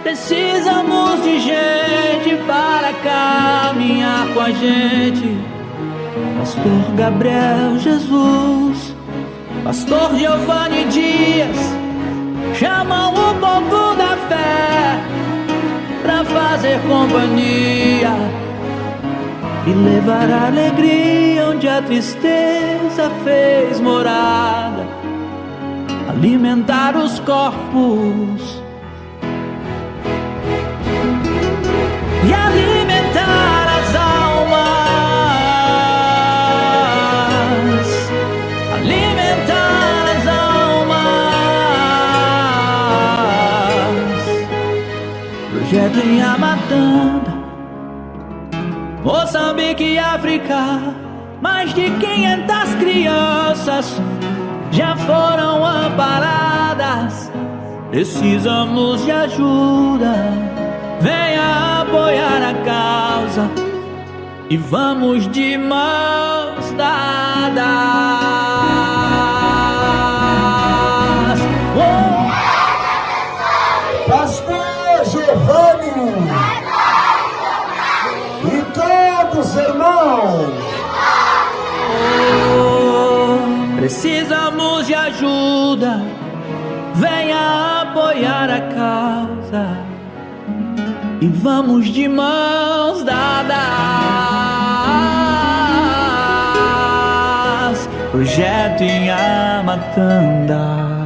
Precisamos de gente para caminhar com a gente. Pastor Gabriel Jesus, Pastor Giovanni Dias, chamam o povo da fé pra fazer companhia e levar a alegria onde a tristeza fez morada, alimentar os corpos e alimentar as almas, alimentar as almas. Projeto projeto em Amatanda, Moçambique e África. Mais de 500 crianças já foram amparadas. Precisamos de ajuda, venha apoiar a causa e vamos de mãos dadas. Pastor Giovanni e todos irmãos, precisamos de ajuda, venha apoiar a causa e vamos de mãos dadas. Projeto em Amatanda.